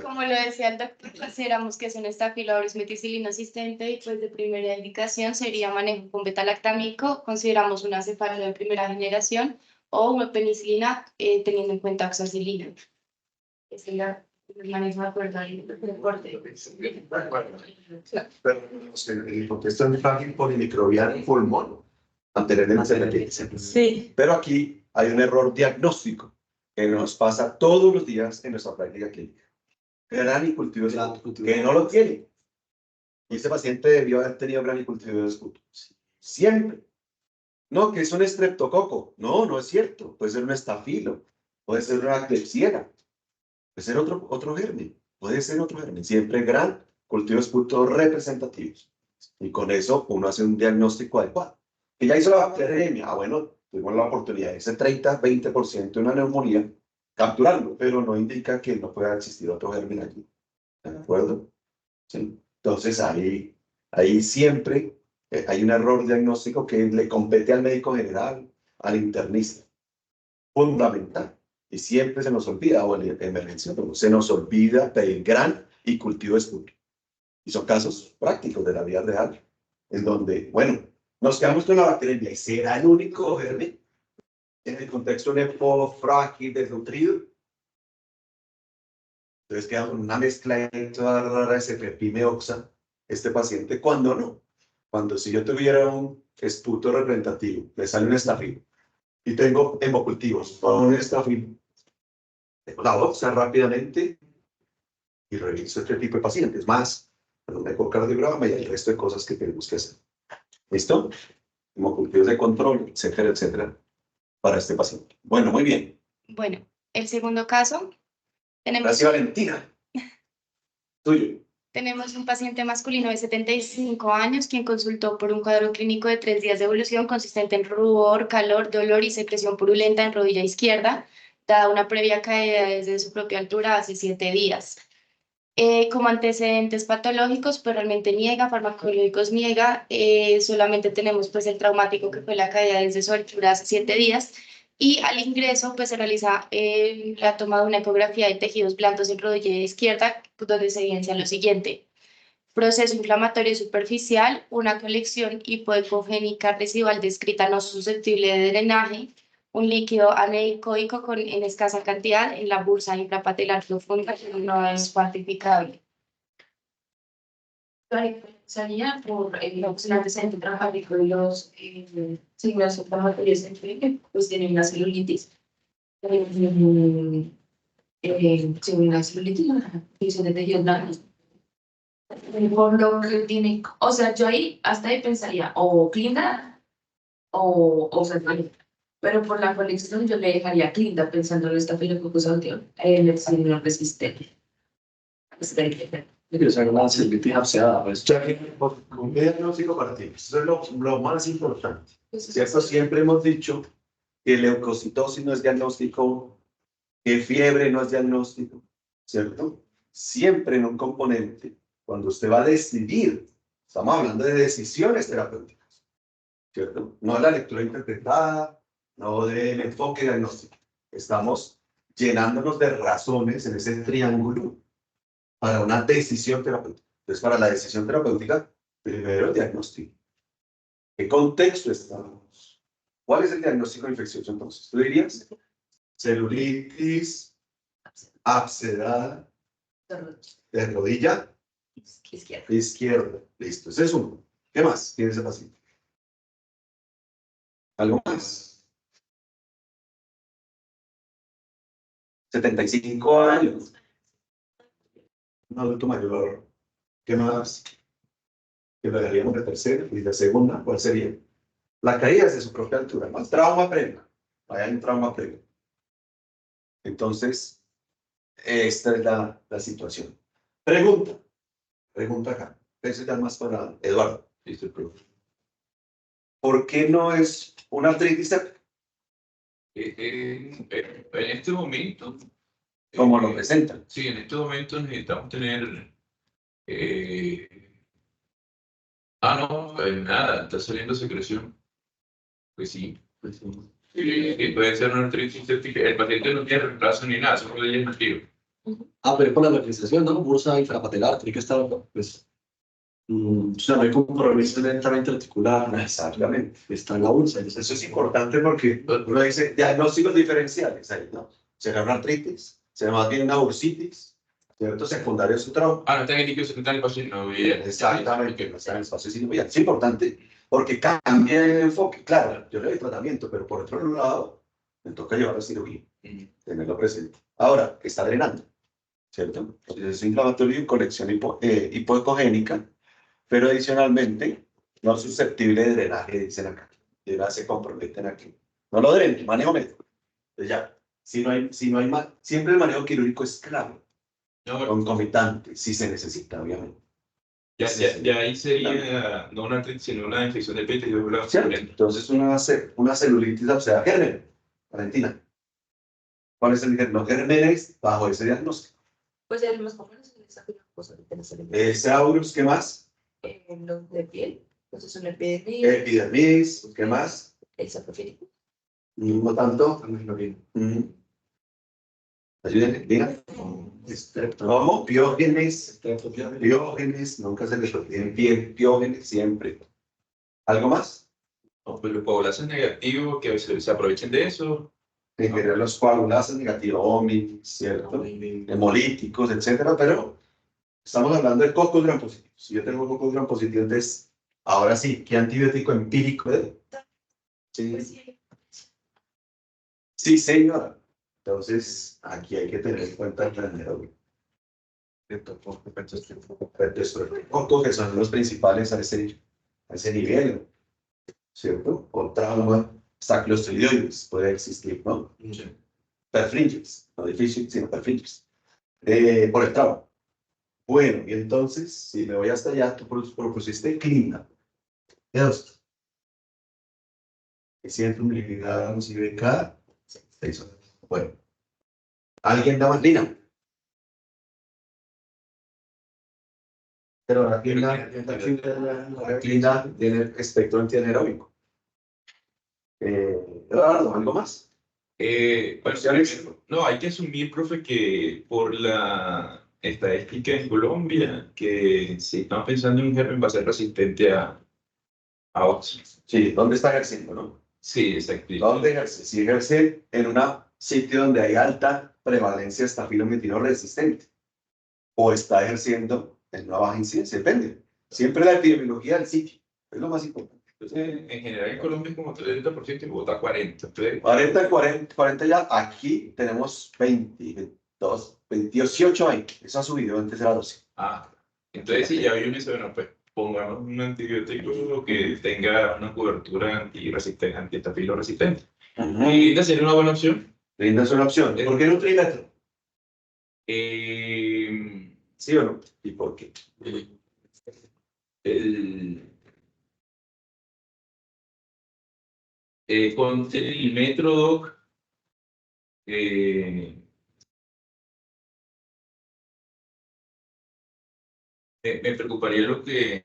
como lo decía el doctor, consideramos que es un Staphylococcus meticilino asistente y pues de primera indicación sería manejo con betalactámico, consideramos una cefalea de primera generación o una penicilina teniendo en cuenta oxacilina. Es el manejo de acuerdo al reporte. Pero el contexto es frágil polimicrobiano en pulmón. Sí. Pero aquí hay un error diagnóstico que nos pasa todos los días en nuestra práctica clínica. Granicultivo de esputo, que no lo tiene. Y este paciente debió haber tenido granicultivo de esputo. Siempre. No, que es un estreptococo. No, no es cierto. Puede ser un estafilo. Puede ser una Klebsiella. Puede ser otro germen. Puede ser otro germen. Siempre gran cultivo de esputo representativos. Y con eso uno hace un diagnóstico adecuado. Que ya hizo la bacteriemia. Ah, bueno, tuvimos la oportunidad de ese 30-20% de una neumonía, capturarlo, pero no indica que no pueda existir otro germen allí. ¿De acuerdo? ¿Sí? Entonces ahí siempre hay un error diagnóstico que le compete al médico general, al internista. Fundamental. Y siempre se nos olvida, o en emergencia, pero se nos olvida del gran y cultivo de esputo. Y son casos prácticos de la vida real, en donde, bueno, nos quedamos con la bacteria y será el único germen en el contexto de un nepo frágil, desnutrido. Entonces queda con una mezcla toda rara de cefepime oxa, este paciente, cuando no. Cuando si yo tuviera un esputo representativo, me sale un estafilo y tengo hemocultivos con un estafilo, la oxa rápidamente y reviso este tipo de pacientes, más un ecocardiograma y el resto de cosas que tenemos que hacer. ¿Listo? Hemocultivos de control, etcétera, etcétera, para este paciente. Bueno, muy bien. Bueno, el segundo caso, tenemos... Gracias, Valentina. Tuyo. Tenemos un paciente masculino de 75 años quien consultó por un cuadro clínico de 3 días de evolución consistente en rubor, calor, dolor y secreción purulenta en rodilla izquierda, dada una previa caída desde su propia altura hace 7 días. Como antecedentes patológicos, pues realmente niega, farmacológicos niega, solamente tenemos pues el traumático que fue la caída desde su altura hace 7 días. Y al ingreso, pues se realiza la toma de una ecografía de tejidos blandos en rodilla izquierda, donde se evidencia lo siguiente: proceso inflamatorio superficial, una colección hipoecogénica residual descrita no susceptible de drenaje, un líquido anecoico en escasa cantidad en la bursa infrapatelar profunda que no es cuantificable. Salía por los antecedentes traumáticos y los signos inflamatorios en que pues tienen una celulitis. Tienen una celulitis, una división de tejidos blandos. Por lo que tiene, o sea, yo hasta ahí pensaría o Clinda o Cefalea. Pero por la colección yo le dejaría Clinda pensando en esta Staphylococcus aureus, el signo resistente. Yo quiero saber una celulitis abscesada, pues. Un diagnóstico para ti. Eso es lo más importante. ¿Cierto? Siempre hemos dicho que leucocitosis no es diagnóstico, que fiebre no es diagnóstico, ¿cierto? Siempre en un componente, cuando usted va a decidir, estamos hablando de decisiones terapéuticas, ¿cierto? No de la lectura interpretada, no del enfoque diagnóstico. Estamos llenándonos de razones en ese triángulo para una decisión terapéutica. Entonces, para la decisión terapéutica, primero el diagnóstico. ¿Qué contexto estamos? ¿Cuál es el diagnóstico infeccioso entonces? ¿Tú dirías? Celulitis abscedada de rodilla izquierda. Listo, ese es uno. ¿Qué más tiene ese paciente? ¿Algo más? 75 años. Un adulto mayor. ¿Qué más? que lo dejaríamos de tercera, y de segunda, ¿cuál sería? La caída es de su propia altura, ¿no? Trauma previo. Hay un trauma previo. Entonces, esta es la situación. Pregunta acá. Ese ya es más para Eduardo. Listo, profe. ¿Por qué no es una artritis séptica? En este momento, Como lo presentan. sí, en este momento necesitamos tener. No, nada, está saliendo secreción. Pues sí. Y puede ser una artritis séptica. El paciente no tiene reemplazo ni nada, solo ella es nativo. Pero por la localización, ¿no? Uno sabe infrapatelar, tiene que estar, pues, o sea, no hay compromiso netamente articular. Exactamente. Está en la bolsa. Eso es importante porque uno dice diagnósticos diferenciales ahí, ¿no? ¿Será una artritis? ¿Será más bien una bursitis? ¿Cierto? Secundario a su trauma. No está en el líquido secundario sinovial. Exactamente, no está en el espacio sinovial. Es importante porque cambia el enfoque. Claro, yo le doy tratamiento, pero por otro lado, me toca llevar a cirugía, tenerlo presente. Ahora, está drenando, ¿cierto? Es inflamatorio y conexión hipoecogénica, pero adicionalmente no es susceptible de drenaje, dicen acá. Ya se comprometen aquí. No lo drenen, manejo médico. Entonces ya, si no hay más, siempre el manejo quirúrgico es clave. No, Concomitante, si se necesita, obviamente. ya ahí sería no una artritis, sino una infección del epitelio blando. ¿Cierto? Entonces una celulitis, o sea, germen, Valentina. ¿Cuál es el germen? Los gérmenes bajo ese diagnóstico. Pues ya los comunes en esa cosa de tener Aureus, ¿qué más? los de piel, entonces una epidermis, Epidermis, ¿qué más? el saprofítico. No tanto. Ayúdenme, diga. ¿Cómo? Piógenes. Piógenes, nunca se les olviden bien. Piógenes siempre. ¿Algo más? No, pues los coagulases negativos que se aprovechen de eso. En general, los coagulases negativos, OMI, ¿cierto? Hemolíticos, etcétera, pero estamos hablando de cocos gram positivos. Si yo tengo cocos gram positivos, entonces, ahora sí, ¿qué antibiótico empírico es? Sí. Sí, señora. Entonces, aquí hay que tener en cuenta el granero. Cocos que son los principales a ese nivel, ¿cierto? O trauma, saclostridoides puede existir, ¿no? Perfringens, no difícil, sino perfringens. Por el trauma. Bueno, y entonces, si me voy hasta allá, tú propusiste clínica. ¿Qué dos? Siempre un liquidado, si ve acá. Bueno. ¿Alguien da más lina? Pero la clínica tiene espectro antianaeróbico. Eduardo, ¿algo más? No, hay que asumir, profe, que por la estadística en Colombia, que si estamos pensando en un germen va a ser resistente a óxido. Sí, ¿dónde está ejerciendo, no? Sí, exacto. ¿Dónde ejerce? Si ejerce en un sitio donde hay alta prevalencia de estafilometino resistente, o está ejerciendo en una baja incidencia, depende. Siempre la epidemiología del sitio, es lo más importante. Entonces, en general en Colombia es como 30% y Bogotá 40%. Entonces, 40 ya, aquí tenemos 22, 28, 20. Eso ha subido, antes era 12. Entonces si ya hay un bueno, pues pongamos un antibiótico que tenga una cobertura antirresistente, antiestafilo resistente. Y esta sería una buena opción. Linda es una opción. ¿Por qué Nutrimedro? ¿Sí o no? ¿Y por qué? Con el Metrodoc, me preocuparía lo que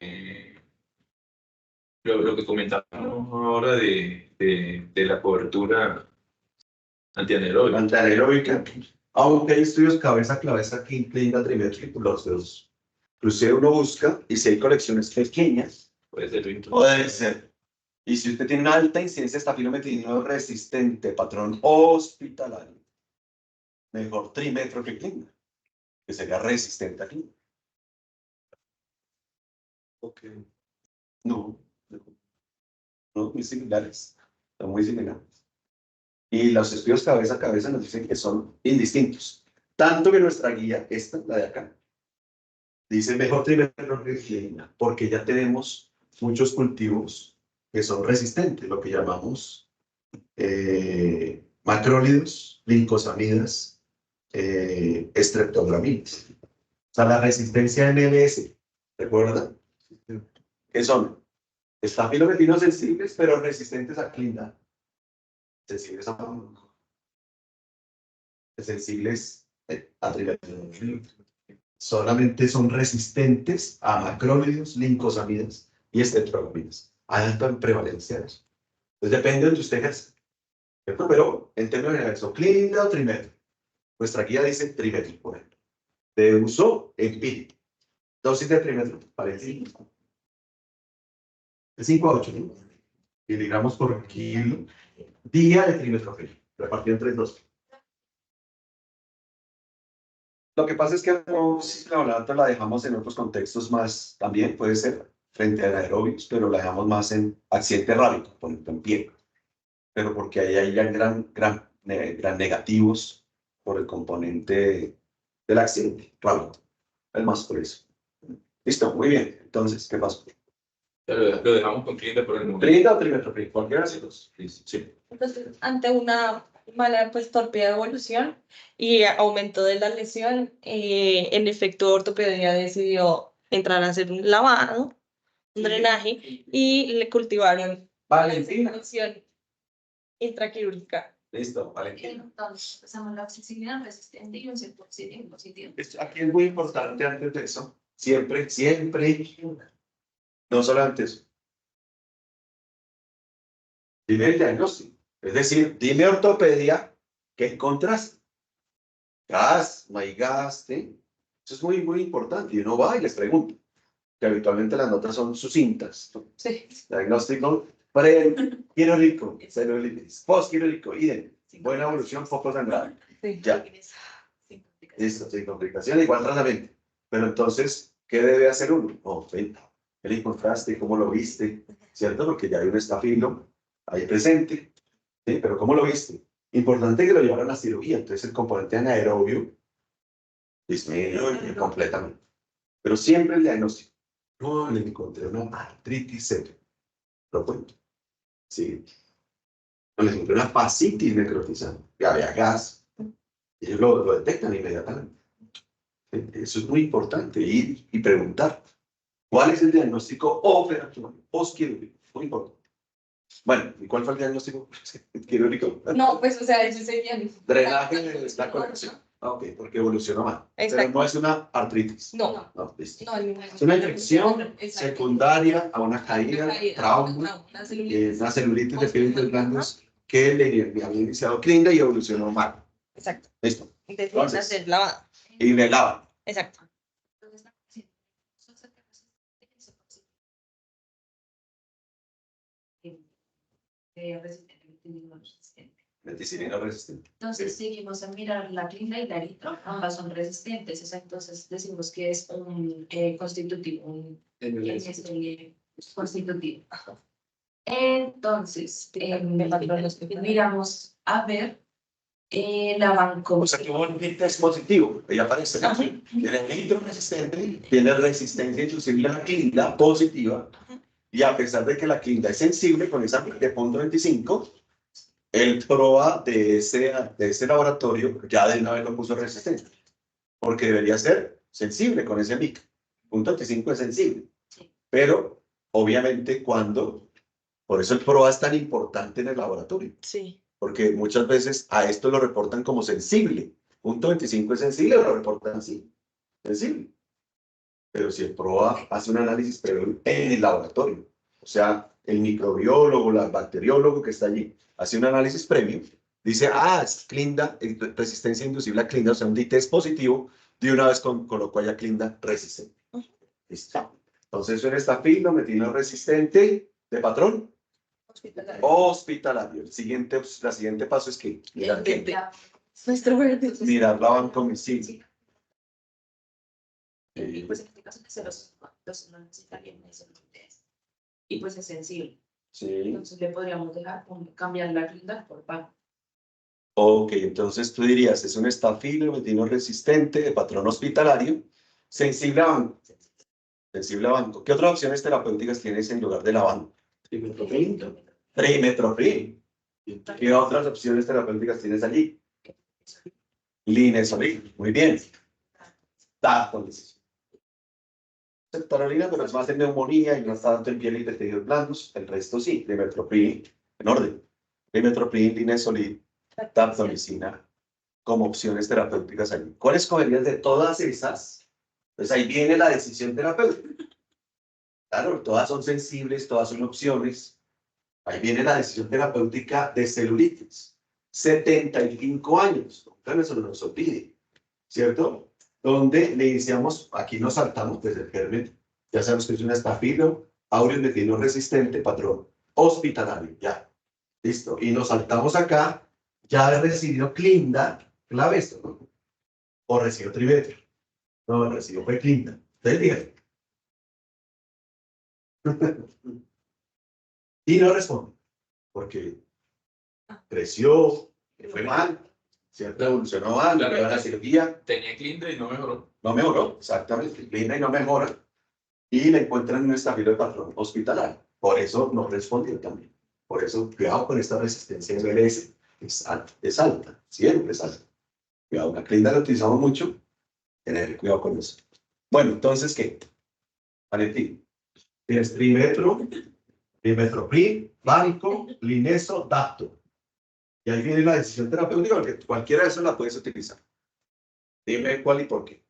comentamos ahora de la cobertura antianaeróbica. Antianaeróbica. Aunque hay estudios cabeza a cabeza que inclinan trimétrico los dos. Inclusive uno busca, y si hay colecciones pequeñas, Puede ser. puede ser. Y si usted tiene una alta incidencia de estafilometrino resistente, patrón hospitalario, mejor trímetro que clínica, que sería resistente a clínica. Ok. No, muy similares. Son muy similares. Y los estudios cabeza a cabeza nos dicen que son indistintos. Tanto que nuestra guía, esta, la de acá, Dice mejor trimestro que clinda, porque ya tenemos muchos cultivos que son resistentes, lo que llamamos macrólidos, lincosamidas, streptograminas. O sea, la resistencia NBS, ¿recuerdan? ¿Qué son? Estafilometinos sensibles, pero resistentes a clinda. Sensibles a trimestro. Solamente son resistentes a macrólidos, lincosamidas y streptograminas. Hay alta prevalencia de eso. Entonces depende de donde usted haga. Pero en términos generales, ¿son clinda o trimetro? Nuestra guía dice trimetro, por ejemplo. De uso empírico. Dosis de trimetro para el 5. De 5 a 8 miligramos por kilo. Día de trimetrofeno, repartido en 3 dosis. Lo que pasa es que la dejamos en otros contextos más, también puede ser frente a anaerobios, pero la dejamos más en accidente rábico, por ejemplo, en pie. Pero porque ahí hay ya gran negativos por el componente del accidente rábico. Es más por eso. Listo, muy bien. Entonces, ¿qué pasó? Lo dejamos con clinda por el momento. Clinda o trimetrofeno, cualquiera de los dos. Sí. Entonces, ante una mala torpedad de evolución y aumento de la lesión, en efecto, ortopedia decidió entrar a hacer un lavado, un drenaje, y le cultivaron Valentina. lesión intraquirúrgica. Listo, Valentina. Entonces, empezamos la oxigena resistente y un 100% positivo. Aquí es muy importante antes de eso, siempre, no solamente eso. Dime el diagnóstico, es decir, dime ortopedia, ¿qué encontraste? Gas, no hay gas, ¿sí? Eso es muy importante. Y uno va y les pregunta, que habitualmente las notas son sucintas. Sí. Diagnóstico, pre-quirúrgico, celulitis, post-quirúrgico, idem. Buena evolución, foco sangrado. Sí. Ya. Listo, sin complicaciones, igual tratamiento. Pero entonces, ¿qué debe hacer uno? No, ¿qué le encontraste? ¿Cómo lo viste? ¿Cierto? Porque ya hay un estafilo ahí presente. ¿Sí? Pero ¿cómo lo viste? Importante que lo llevaran a cirugía. Entonces, el componente anaerobio disminuye completamente. Pero siempre el diagnóstico. No, le encontré una artritis seria. Lo cuento. Sí. No, le encontré una fascitis necrotizante. Ya había gas. Ellos lo detectan inmediatamente. Eso es muy importante, ir y preguntar. ¿Cuál es el diagnóstico operatorio post-quirúrgico? Muy importante. Bueno, ¿y cuál fue el diagnóstico quirúrgico? No, pues, o sea, eso sería... Drenaje de la conexión. Ah, ok, porque evolucionó mal. Exacto. Pero no es una artritis. No. No, listo. No, Es una infección secundaria a una caída, trauma, una celulitis de fibras blandas que le había iniciado clinda y evolucionó mal. Exacto. Listo. Entonces, hacer lavado. Y le lavan. Exacto. Meticilina resistente. Entonces seguimos a mirar la clinda y la eritro, ambas son resistentes, o sea, entonces decimos que es un constitutivo, un constitutivo. Entonces, miramos a ver la vancomicina. O sea, que un test positivo, ella aparece. Tiene nitro resistente, tiene resistencia inducible a la clinda positiva, y a pesar de que la clinda es sensible con esa de 0.25, el PROA de ese laboratorio ya de una vez lo puso resistente, porque debería ser sensible con ese MIC. 0.25 es sensible, pero obviamente por eso el PROA es tan importante en el laboratorio. Sí. Porque muchas veces a esto lo reportan como sensible. 0.25 es sensible, lo reportan así, sensible. Pero si el PROA hace un análisis pero en el laboratorio, o sea, el microbiólogo, el bacteriólogo que está allí, hace un análisis previo, dice, es clinda, resistencia inducible a clinda, o sea, un D-test positivo, de una vez colocó allá clinda resistente. ¿Listo? Entonces, eso era estafilo, metilo resistente, de patrón. Hospitalario. La siguiente paso es que mirar la vancomicina. Y pues en este caso no necesita bien y pues es sensible. Sí. Entonces le podríamos cambiar la clinda por pan. Ok, entonces tú dirías, es un estafilo metilo resistente de patrón hospitalario, Sensible a banco. Sensible a banco. ¿Qué otras opciones terapéuticas tienes en lugar de la banco? Trimethoprim. ¿Qué otras opciones terapéuticas tienes allí? Linezolid. Muy bien. Daptones. Sertralina, pero es más en neumonía y no está tanto en piel y tejidos blandos. El resto sí. Trimethoprim. En orden. Trimethoprim, linezolid, daptonicina como opciones terapéuticas allí. ¿Cuál escogerías de todas esas? Pues ahí viene la decisión terapéutica. Claro, todas son sensibles, todas son opciones. Ahí viene la decisión terapéutica de celulitis. 75 años. Nunca se nos olvide, ¿cierto? Donde le iniciamos, aquí nos saltamos desde el germen. Ya sabemos que es un estafilo, aureus metilo resistente, patrón hospitalario. Ya, listo. Y nos saltamos acá, ya he recibido Clinda, clave esto, ¿no? O recibió Trimetro. No, recibió fue Clinda. Ustedes digan. Y no responde, porque creció, que fue mal, ¿cierto? Evolucionó mal, Claro, le dio la cirugía, tenía Clinda y no mejoró. no mejoró, exactamente, Clinda y no mejora, y le encuentran un estafilo de patrón hospitalario. Por eso no respondió también. Por eso, cuidado con esta resistencia MLS, es alta, siempre es alta. Cuidado, la Clinda la utilizamos mucho, tener cuidado con eso. Bueno, entonces, ¿qué? Valentín, tienes Trimethoprim, Banco, Lineso, Dapto. Y ahí viene la decisión terapéutica, porque cualquiera de esas la puedes utilizar. Dime cuál y por qué.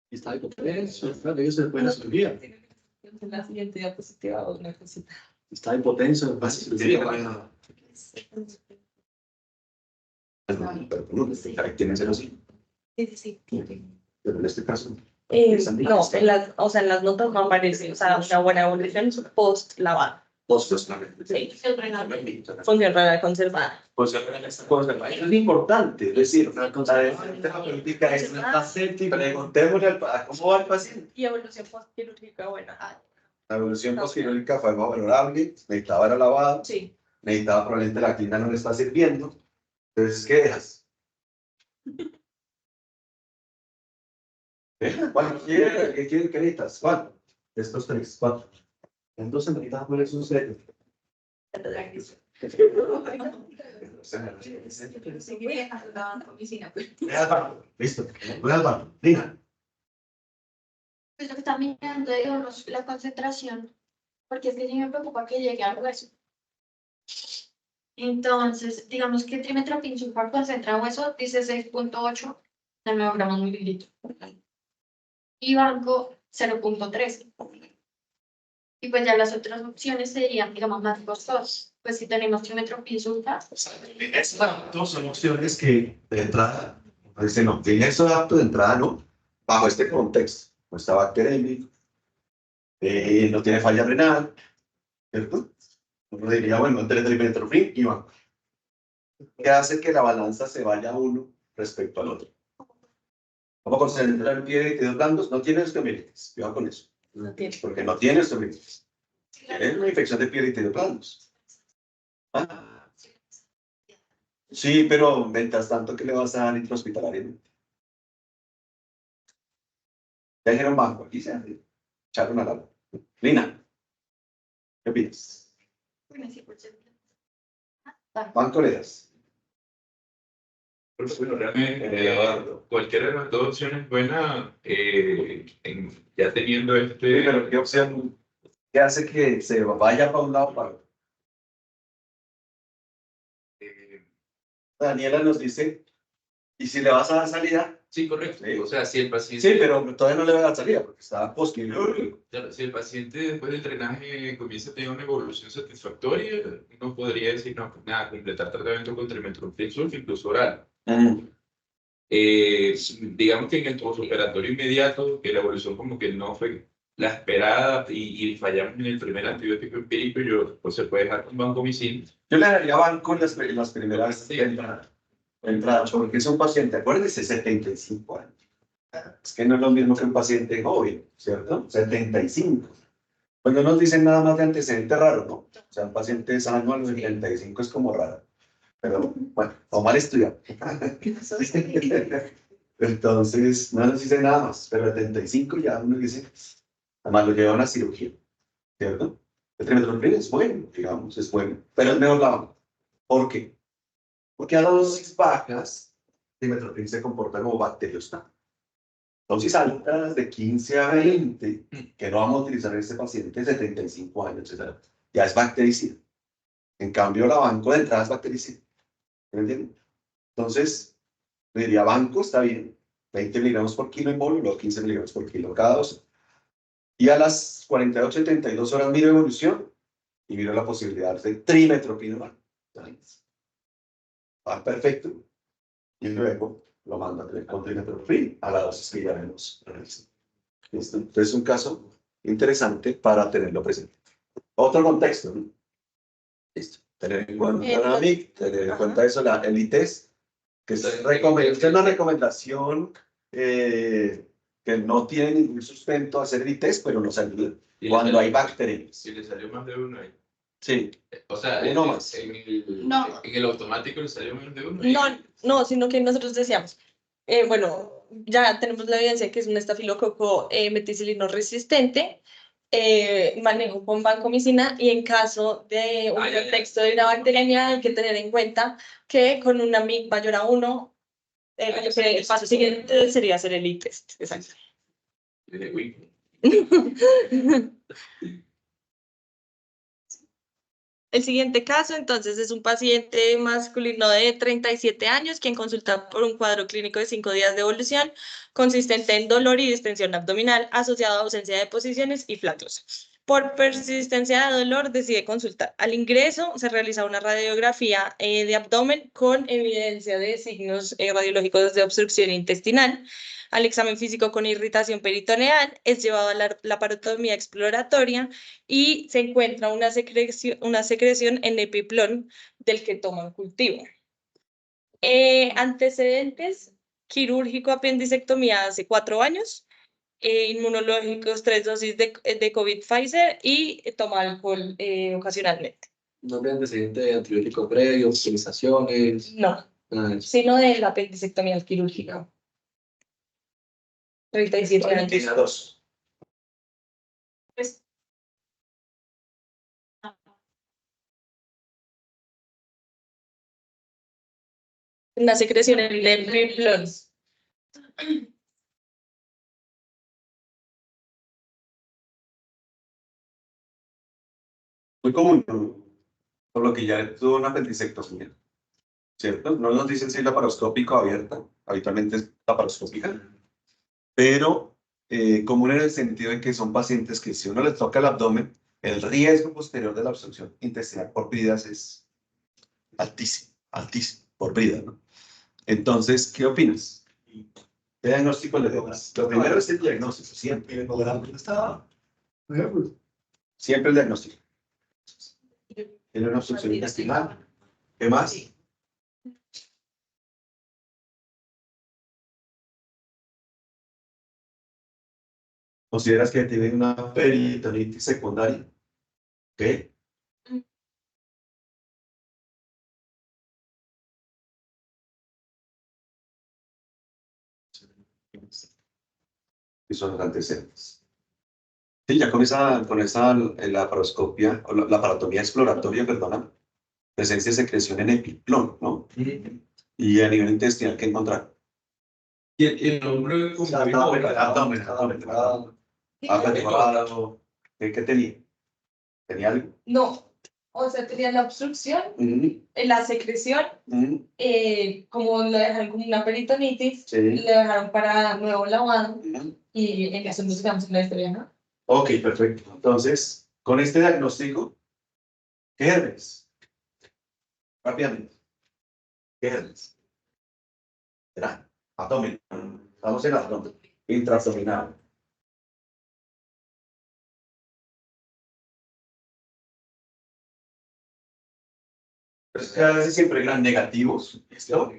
Está ahí, ellos se pueden cirugía. La siguiente diapositiva o una cosita. Está impotencia, Ahí tienes el así. Sí. Pero en este caso. No, o sea, en las notas no aparece, o sea, una buena evolución es post lavado. Sí. Función renal conservada. Es importante, es decir, la decisión terapéutica es preguntémosle cómo va el paciente. Y evolución postquirúrgica, bueno. La evolución postquirúrgica fue más valorable, necesitaba era lavado, Sí. necesitaba probablemente la clínica no le está sirviendo. Entonces, ¿qué dejas? ¿Cuál quieres? ¿Qué necesitas? ¿Cuál? Estos tres, cuatro. Entonces necesitas poner sus sellos. Listo. Voy al banco. Diga. Pues lo que está mirando, digamos, la concentración, porque es que sí me preocupa que llegue al hueso. Entonces, digamos que Trimethoprim sulfar concentra hueso, dice 6.8 nanogramos mililitro. Y banco 0.13. Y pues ya las otras opciones serían, digamos, más costosas. Pues si tenemos Trimethoprim sulfar. Estas dos son opciones que de entrada, dicen, no, tiene eso apto de entrada, no, bajo este contexto, no está bacteriémico, no tiene falla renal, ¿cierto? Uno diría, bueno, entre Trimethoprim y banco. ¿Qué hace que la balanza se vaya uno respecto al otro? Vamos a concentrar en pie de tejidos blandos, no tiene osteomielitis, cuidado con eso. Porque no tiene osteomielitis. Tiene una infección de piel y tejidos blandos. ¿Ah? Sí, pero mientras tanto, ¿qué le vas a dar intrahospitalariamente? Ya dijeron banco, aquí se hace. Echaron a la... Lina, ¿qué opinas? Banco le das. Bueno, realmente cualquiera de las dos opciones es buena, ya teniendo Sí, pero ¿qué opción? ¿Qué hace que se vaya para un lado o para otro? Daniela nos dice, ¿y si le vas a dar salida? Sí, correcto. Sí. O sea, si el paciente... Sí, pero todavía no le va a dar salida porque está postquirúrgico. Claro, si el paciente después del drenaje comienza a tener una evolución satisfactoria, uno podría decir, no, pues nada, completar tratamiento con Trimethoprim sulfa, incluso oral. Digamos que en el postoperatorio inmediato, que la evolución como que no fue la esperada y fallamos en el primer antibiótico empírico, pues se puede dejar con vancomicin. Yo le daría banco en las primeras Sí. entradas, porque es un paciente, acuérdense, 75 años. Es que no es lo mismo que un paciente joven, ¿cierto? 75. Pues no nos dicen nada más de antecedente raro, ¿no? O sea, un paciente sano a los 75 es como raro. Pero bueno, o mal estudiado. Entonces, no nos dice nada más, pero el 75 ya uno dice, además lo lleva a una cirugía, ¿cierto? El trimethoprim es bueno, digamos, es bueno, pero es mejor la banco. ¿Por qué? Porque a las dosis bajas, el trimethoprim se comporta como bacteriostático. Dosis altas de 15 a 20, que no vamos a utilizar en este paciente de 75 años, etc. Ya es bactericida. En cambio, la banco de entrada es bactericida. ¿Me entienden? Entonces, le diría banco, está bien. 20 miligramos por kilo en bolo, luego 15 miligramos por kilo cada dosis. Y a las 48, 72 horas miro evolución y miro la posibilidad de trimetropino. Va perfecto. Y luego lo mando con trimetoprim a la dosis que ya hemos realizado. ¿Listo? Entonces es un caso interesante para tenerlo presente. Otro contexto, ¿no? Listo. Tener en cuenta la MIC, tener en cuenta eso, el ITES, que es una recomendación que no tiene ningún sustento hacer el ITES, pero nos ayuda cuando hay bacterias. Si le salió más de uno ahí. Sí. O sea, uno más. No. En el automático le salió más de uno. No, sino que nosotros decíamos, bueno, ya tenemos la evidencia que es un estafilococo meticilino resistente, manejo con vancomicina y en caso de un contexto de una bacteriemia hay que tener en cuenta que con una MIC mayor a 1, el paso siguiente sería hacer el ITEST. Exacto. El siguiente caso, entonces, es un paciente masculino de 37 años, quien consulta por un cuadro clínico de 5 días de evolución, consistente en dolor y distensión abdominal, asociado a ausencia de posiciones y flatos. Por persistencia de dolor, decide consultar. Al ingreso, se realiza una radiografía de abdomen con evidencia de signos radiológicos de obstrucción intestinal. Al examen físico con irritación peritoneal, es llevado a la laparotomía exploratoria y se encuentra una secreción en epiplón del que toman cultivo. Antecedentes: quirúrgico apendicectomía hace 4 años, inmunológicos 3 dosis de COVID Pfizer y toma alcohol ocasionalmente. ¿No había antecedente de antibiótico previo, hospitalizaciones? No, Nada de eso. sino de la apendicectomía quirúrgica. 37 años. Pues, una secreción en el epiplón. Muy común, por lo que ya tuvo una apendicectomía, ¿cierto? No nos dicen si es laparoscópica o abierta, habitualmente es laparoscópica, pero común en el sentido de que son pacientes que si uno les toca el abdomen, el riesgo posterior de la obstrucción intestinal por bridas es altísimo, altísimo, por brida, ¿no? Entonces, ¿qué opinas? ¿Qué diagnóstico le das? Lo primero es el diagnóstico, siempre. Siempre el diagnóstico. Tiene una obstrucción intestinal. ¿Qué más? ¿Consideras que tiene una peritonitis secundaria? ¿Qué? Y son los antecedentes. Sí, ya con esa laparoscopia, o la laparotomía exploratoria, perdona, presencia de secreción en epiplón, ¿no? Y a nivel intestinal, ¿qué encontrar? Y el hombre con Abdomen. ¿Qué tenía? ¿Tenía algo? No, o sea, tenía la obstrucción, la secreción, como lo dejaron como una peritonitis, Sí. lo dejaron para nuevo lavado y en eso nos quedamos en la historia, ¿no? Ok, perfecto. Entonces, con este diagnóstico, ¿qué herpes? Rápidamente. ¿Qué herpes? ¿Será? Abdomen. Vamos en abdomen. Intraabdominal. Pues que a veces siempre eran negativos, ¿listo?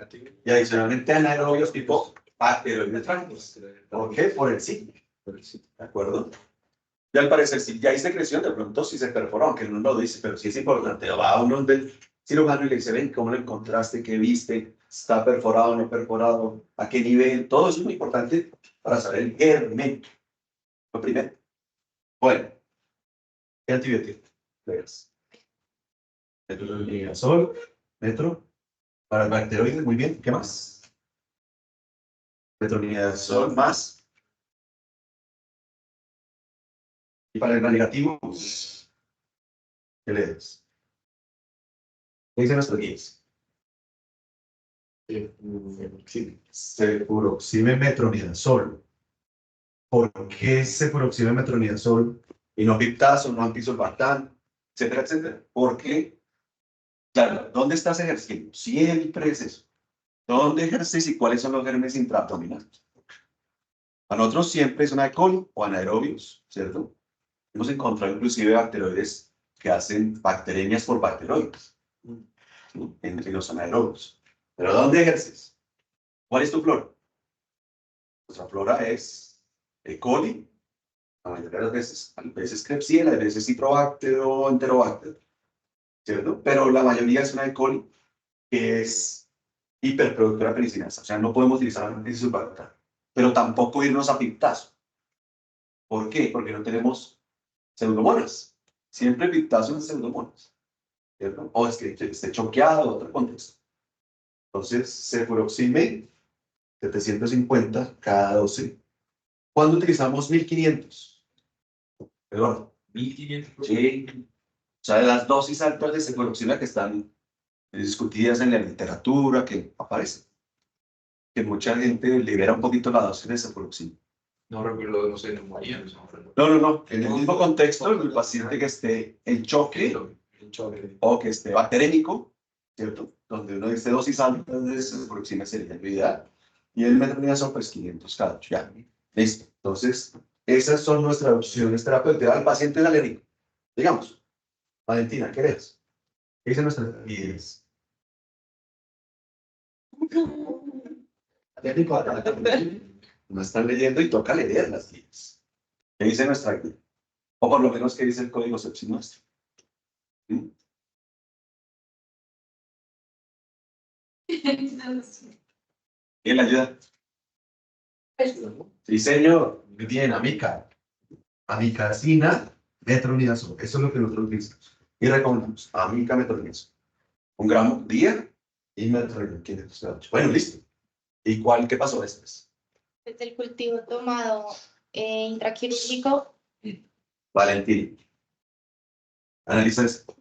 Y adicionalmente anaerobios tipo bacteroides. ¿Por qué? Por el signo. ¿De acuerdo? Y al parecer, si ya hay secreción, de pronto sí se perforó, aunque no lo dice, pero sí es importante. Va a uno del cirujano y le dice, ven, ¿cómo lo encontraste? ¿Qué viste? ¿Está perforado o no perforado? ¿A qué nivel? Todo eso es muy importante para saber el germen. Lo primero. Bueno, ¿qué antibiótico? Veas. Metronidazol, metro. Para el bacteroides, muy bien. ¿Qué más? Metronidazol más. Y para el negativo, ¿qué le das? ¿Qué dicen nuestros guías? Cefuroxime metronidazol. ¿Por qué cefuroxime metronidazol y no piptazo, no antisulfatán, etcétera, etcétera? Porque, claro, ¿dónde estás ejerciendo? Siempre es eso. ¿Dónde ejerces y cuáles son los gérmenes intraabdominales? A nosotros siempre es una E. coli o anaerobios, ¿cierto? Hemos encontrado inclusive bacteroides que hacen bacteremias por bacteroides, ¿sí? Entre los anaerobios. ¿Pero dónde ejerces? ¿Cuál es tu flora? Nuestra flora es E. coli, la mayoría de las veces, a veces Klebsiella, a veces Citrobacter o Enterobacter, ¿cierto? Pero la mayoría es una E. coli que es hiperproductora de penicinasa, o sea, no podemos utilizar antisulfatán, pero tampoco irnos a piptazo. ¿Por qué? Porque no tenemos pseudomonas. Siempre piptazo en pseudomonas, ¿cierto? O es que esté choqueado, otro contexto. Entonces, cefuroxime, 750 cada 12. ¿Cuándo utilizamos 1500? Eduardo. 1500. Sí. O sea, de las dosis altas de cefuroxime que están discutidas en la literatura, que aparecen. Que mucha gente libera un poquito la dosis de cefuroxime. No recuerdo, no sé, neumonía. No. En el mismo contexto, el paciente que esté en choque o que esté bacterémico, ¿cierto? Donde uno dice dosis altas de cefuroxime sería el ideal. Y el metronidazol, pues 500 cada 8. Ya, listo. Entonces, esas son nuestras opciones terapéuticas al paciente alérgico. Digamos, Valentina, ¿qué eres? ¿Qué dicen nuestras guías? Alérgico, no están leyendo y toca leer las guías. ¿Qué dice nuestra guía? O por lo menos, ¿qué dice el código sepsis nuestro? ¿Mm? ¿Quién la ayuda? Sí, señor. Bien, amica. Amicacina, metronidazol. Eso es lo que nosotros utilizamos. Y recomendamos amica, metronidazol. 1 gramo día y metronidazol. Bueno, listo. ¿Y qué pasó después? Desde el cultivo tomado intraquirúrgico. Valentín. Analiza esto.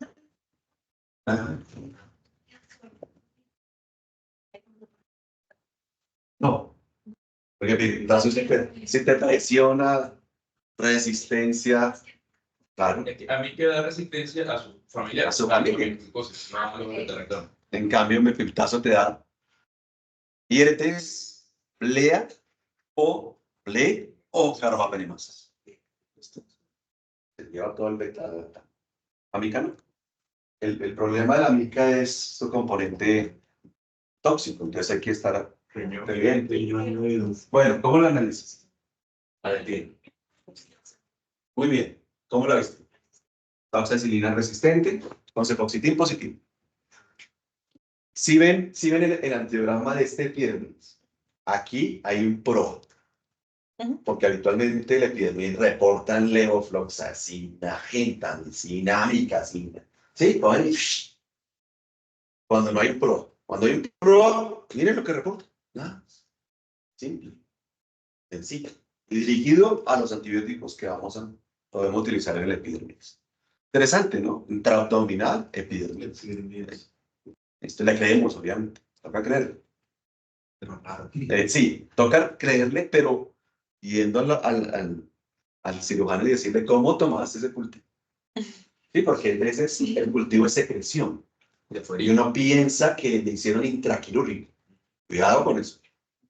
No. Porque pigmentación si te traiciona, resistencia. Claro. A mí que da resistencia a su familia. A su familia. Cosas, no a lo que te reclamo. En cambio, el mepiptazo te da IRTs, PLEA o PLE o carbapenemasas. Se lleva todo el beta. Amica no. El problema de la amica es su componente tóxico, entonces hay que estar pendiente. Bueno, ¿cómo lo analizas? Valentín. Muy bien. ¿Cómo la viste? Toxacilina resistente con cefoxitin positivo. Si ven el antiograma de este epidermis, aquí hay un pro. Porque habitualmente el epidermis reportan levofloxacina, gentamicina, amicacina. ¿Sí? Cuando no hay un pro. Cuando hay un pro, miren lo que reporta. Nada. Simple. Sencillo. Y dirigido a los antibióticos que podemos utilizar en el epidermis. Interesante, ¿no? Intraabdominal, epidermis. Esto le creemos, obviamente. Toca creerle. Sí, toca creerle, pero yendo al cirujano y decirle cómo tomaste ese cultivo. Sí, porque a veces el cultivo es secreción. Y uno piensa que le hicieron intraquirúrgico. Cuidado con eso.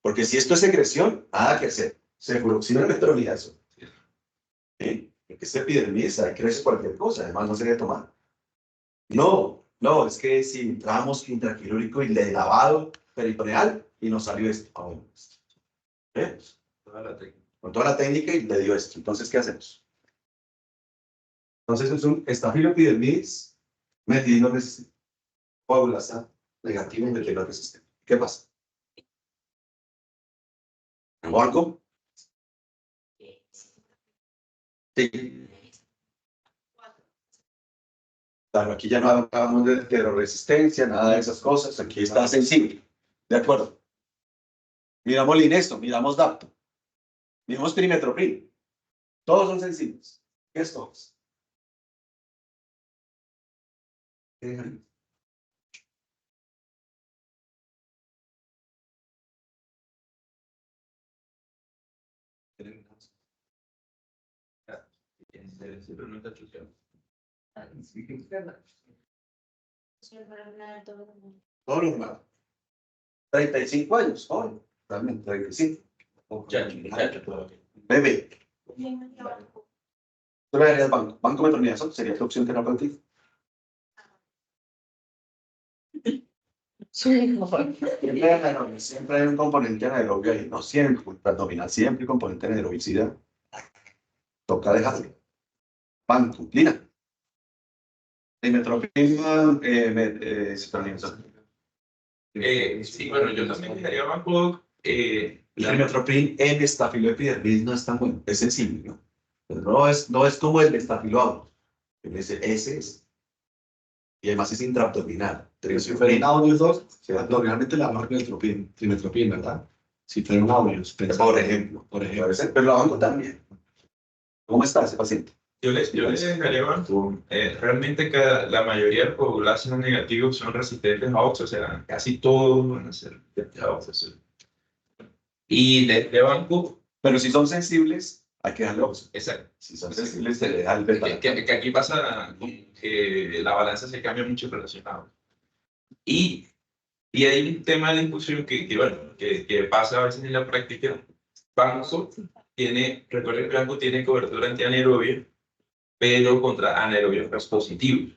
Porque si esto es secreción, nada que hacer. Cefuroxime metronidazol. ¿Sí? Porque este epidermis ahí crece cualquier cosa, además no se debe tomar. No, es que si entramos intraquirúrgico y le lavado peritoneal y nos salió esto. ¿Eh? Con toda la técnica y le dio esto. Entonces, ¿qué hacemos? Entonces es un estafiloepidermidis metilinoresistente. Coagulasa negativo metilinoresistente. ¿Qué pasa? ¿O algo? Sí. Claro, aquí ya no hablamos de heteroresistencia, nada de esas cosas. Aquí está sensible. ¿De acuerdo? Miramos linesto, miramos dapto, miramos trimetoprim. Todos son sensibles. ¿Qué es todos? Todo normal. 35 años, joven. Realmente, 35. Bebé. Tú le darías banco. Banco metronidazol sería tu opción terapéutica. Siempre hay un componente anaerobio ahí, no siempre, abdominal, siempre componente anaerobicidad. Toca dejarlo. Banco, Lina. Dimetropina, citronidazol. Sí, bueno, yo también dejaría banco. El dimetropin en estafiloepidermidis no es tan bueno, es sensible, ¿no? Pero no es como el estafilo. Ese es. Y además es intraabdominal. Si fuera en audios 2, abdominalmente la marca del trimetropin, ¿verdad? Si fuera en audios, Por ejemplo. Pero la banco también. ¿Cómo está ese paciente? Yo les dejaría banco. Realmente la mayoría de los coaguláceos negativos son resistentes a OX, o sea, casi todos van a ser resistentes a OX. Y de banco, Pero si son sensibles, hay que darle opción. exacto. Si son sensibles, se le da el beta. Que aquí pasa que la balanza se cambia mucho relacionado. Y hay un tema de discusión que pasa a veces en la práctica. Banco recuerden que banco tiene cobertura antianaerobia, pero contra anaerobios positivos.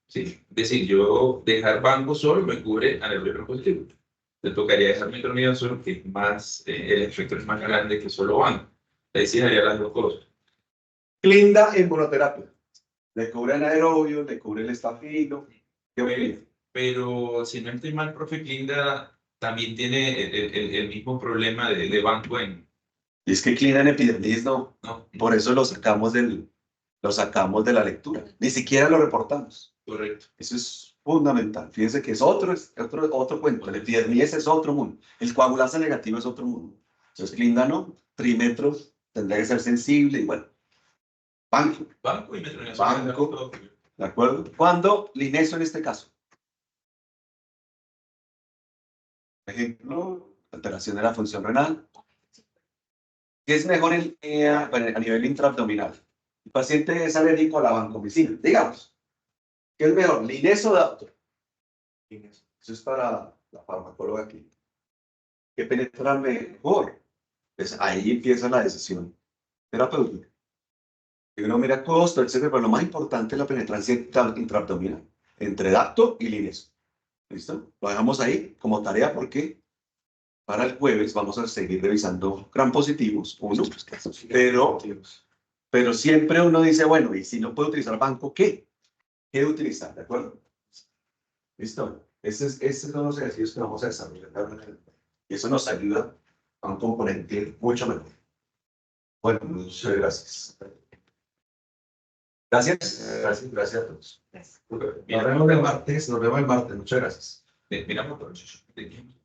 ¿Sí? Es decir, yo dejar banco solo me cubre anaerobios positivos. Le tocaría dejar metronidazol, que es más, el efecto es más grande que solo banco. Ahí sí haría las dos cosas. Clinda en monoterapia. Le cubre anaerobio, le cubre el estafilo. ¿Qué opina? Pero si no estoy mal, profe, Clinda también tiene el mismo problema de banco en... Y es que Clinda en epidermidis no. No, Por eso lo sacamos de la lectura. Ni siquiera lo reportamos. correcto. Eso es fundamental. Fíjense que es otro cuento. El epidermidis es otro mundo. El coagulasa negativo es otro mundo. Entonces, Clinda no. Trimetro tendría que ser sensible y bueno. Banco. Banco y metronidazol. Banco. ¿De acuerdo? ¿Cuándo? Lineso en este caso. Ejemplo, alteración de la función renal. ¿Qué es mejor a nivel intraabdominal? El paciente es alérgico a la vancomicina. Digamos, ¿qué es mejor? ¿Lineso o dapto? Lineso. Eso es para la farmacóloga clínica. ¿Qué penetra mejor? Pues ahí empieza la decisión terapéutica. Y uno mira costo, etcétera, pero lo más importante es la penetrancia intraabdominal entre dapto y lineso. ¿Listo? Lo dejamos ahí como tarea porque para el jueves vamos a seguir revisando gram positivos, pero siempre uno dice, bueno, y si no puedo utilizar banco, ¿qué? ¿Qué utilizar? ¿De acuerdo? ¿Listo? Ese son los ejercicios que vamos a desarrollar. Y eso nos ayuda a un componente mucho mejor. Bueno, muchas gracias. Gracias a todos. Nos vemos el martes, muchas gracias. Miramos por el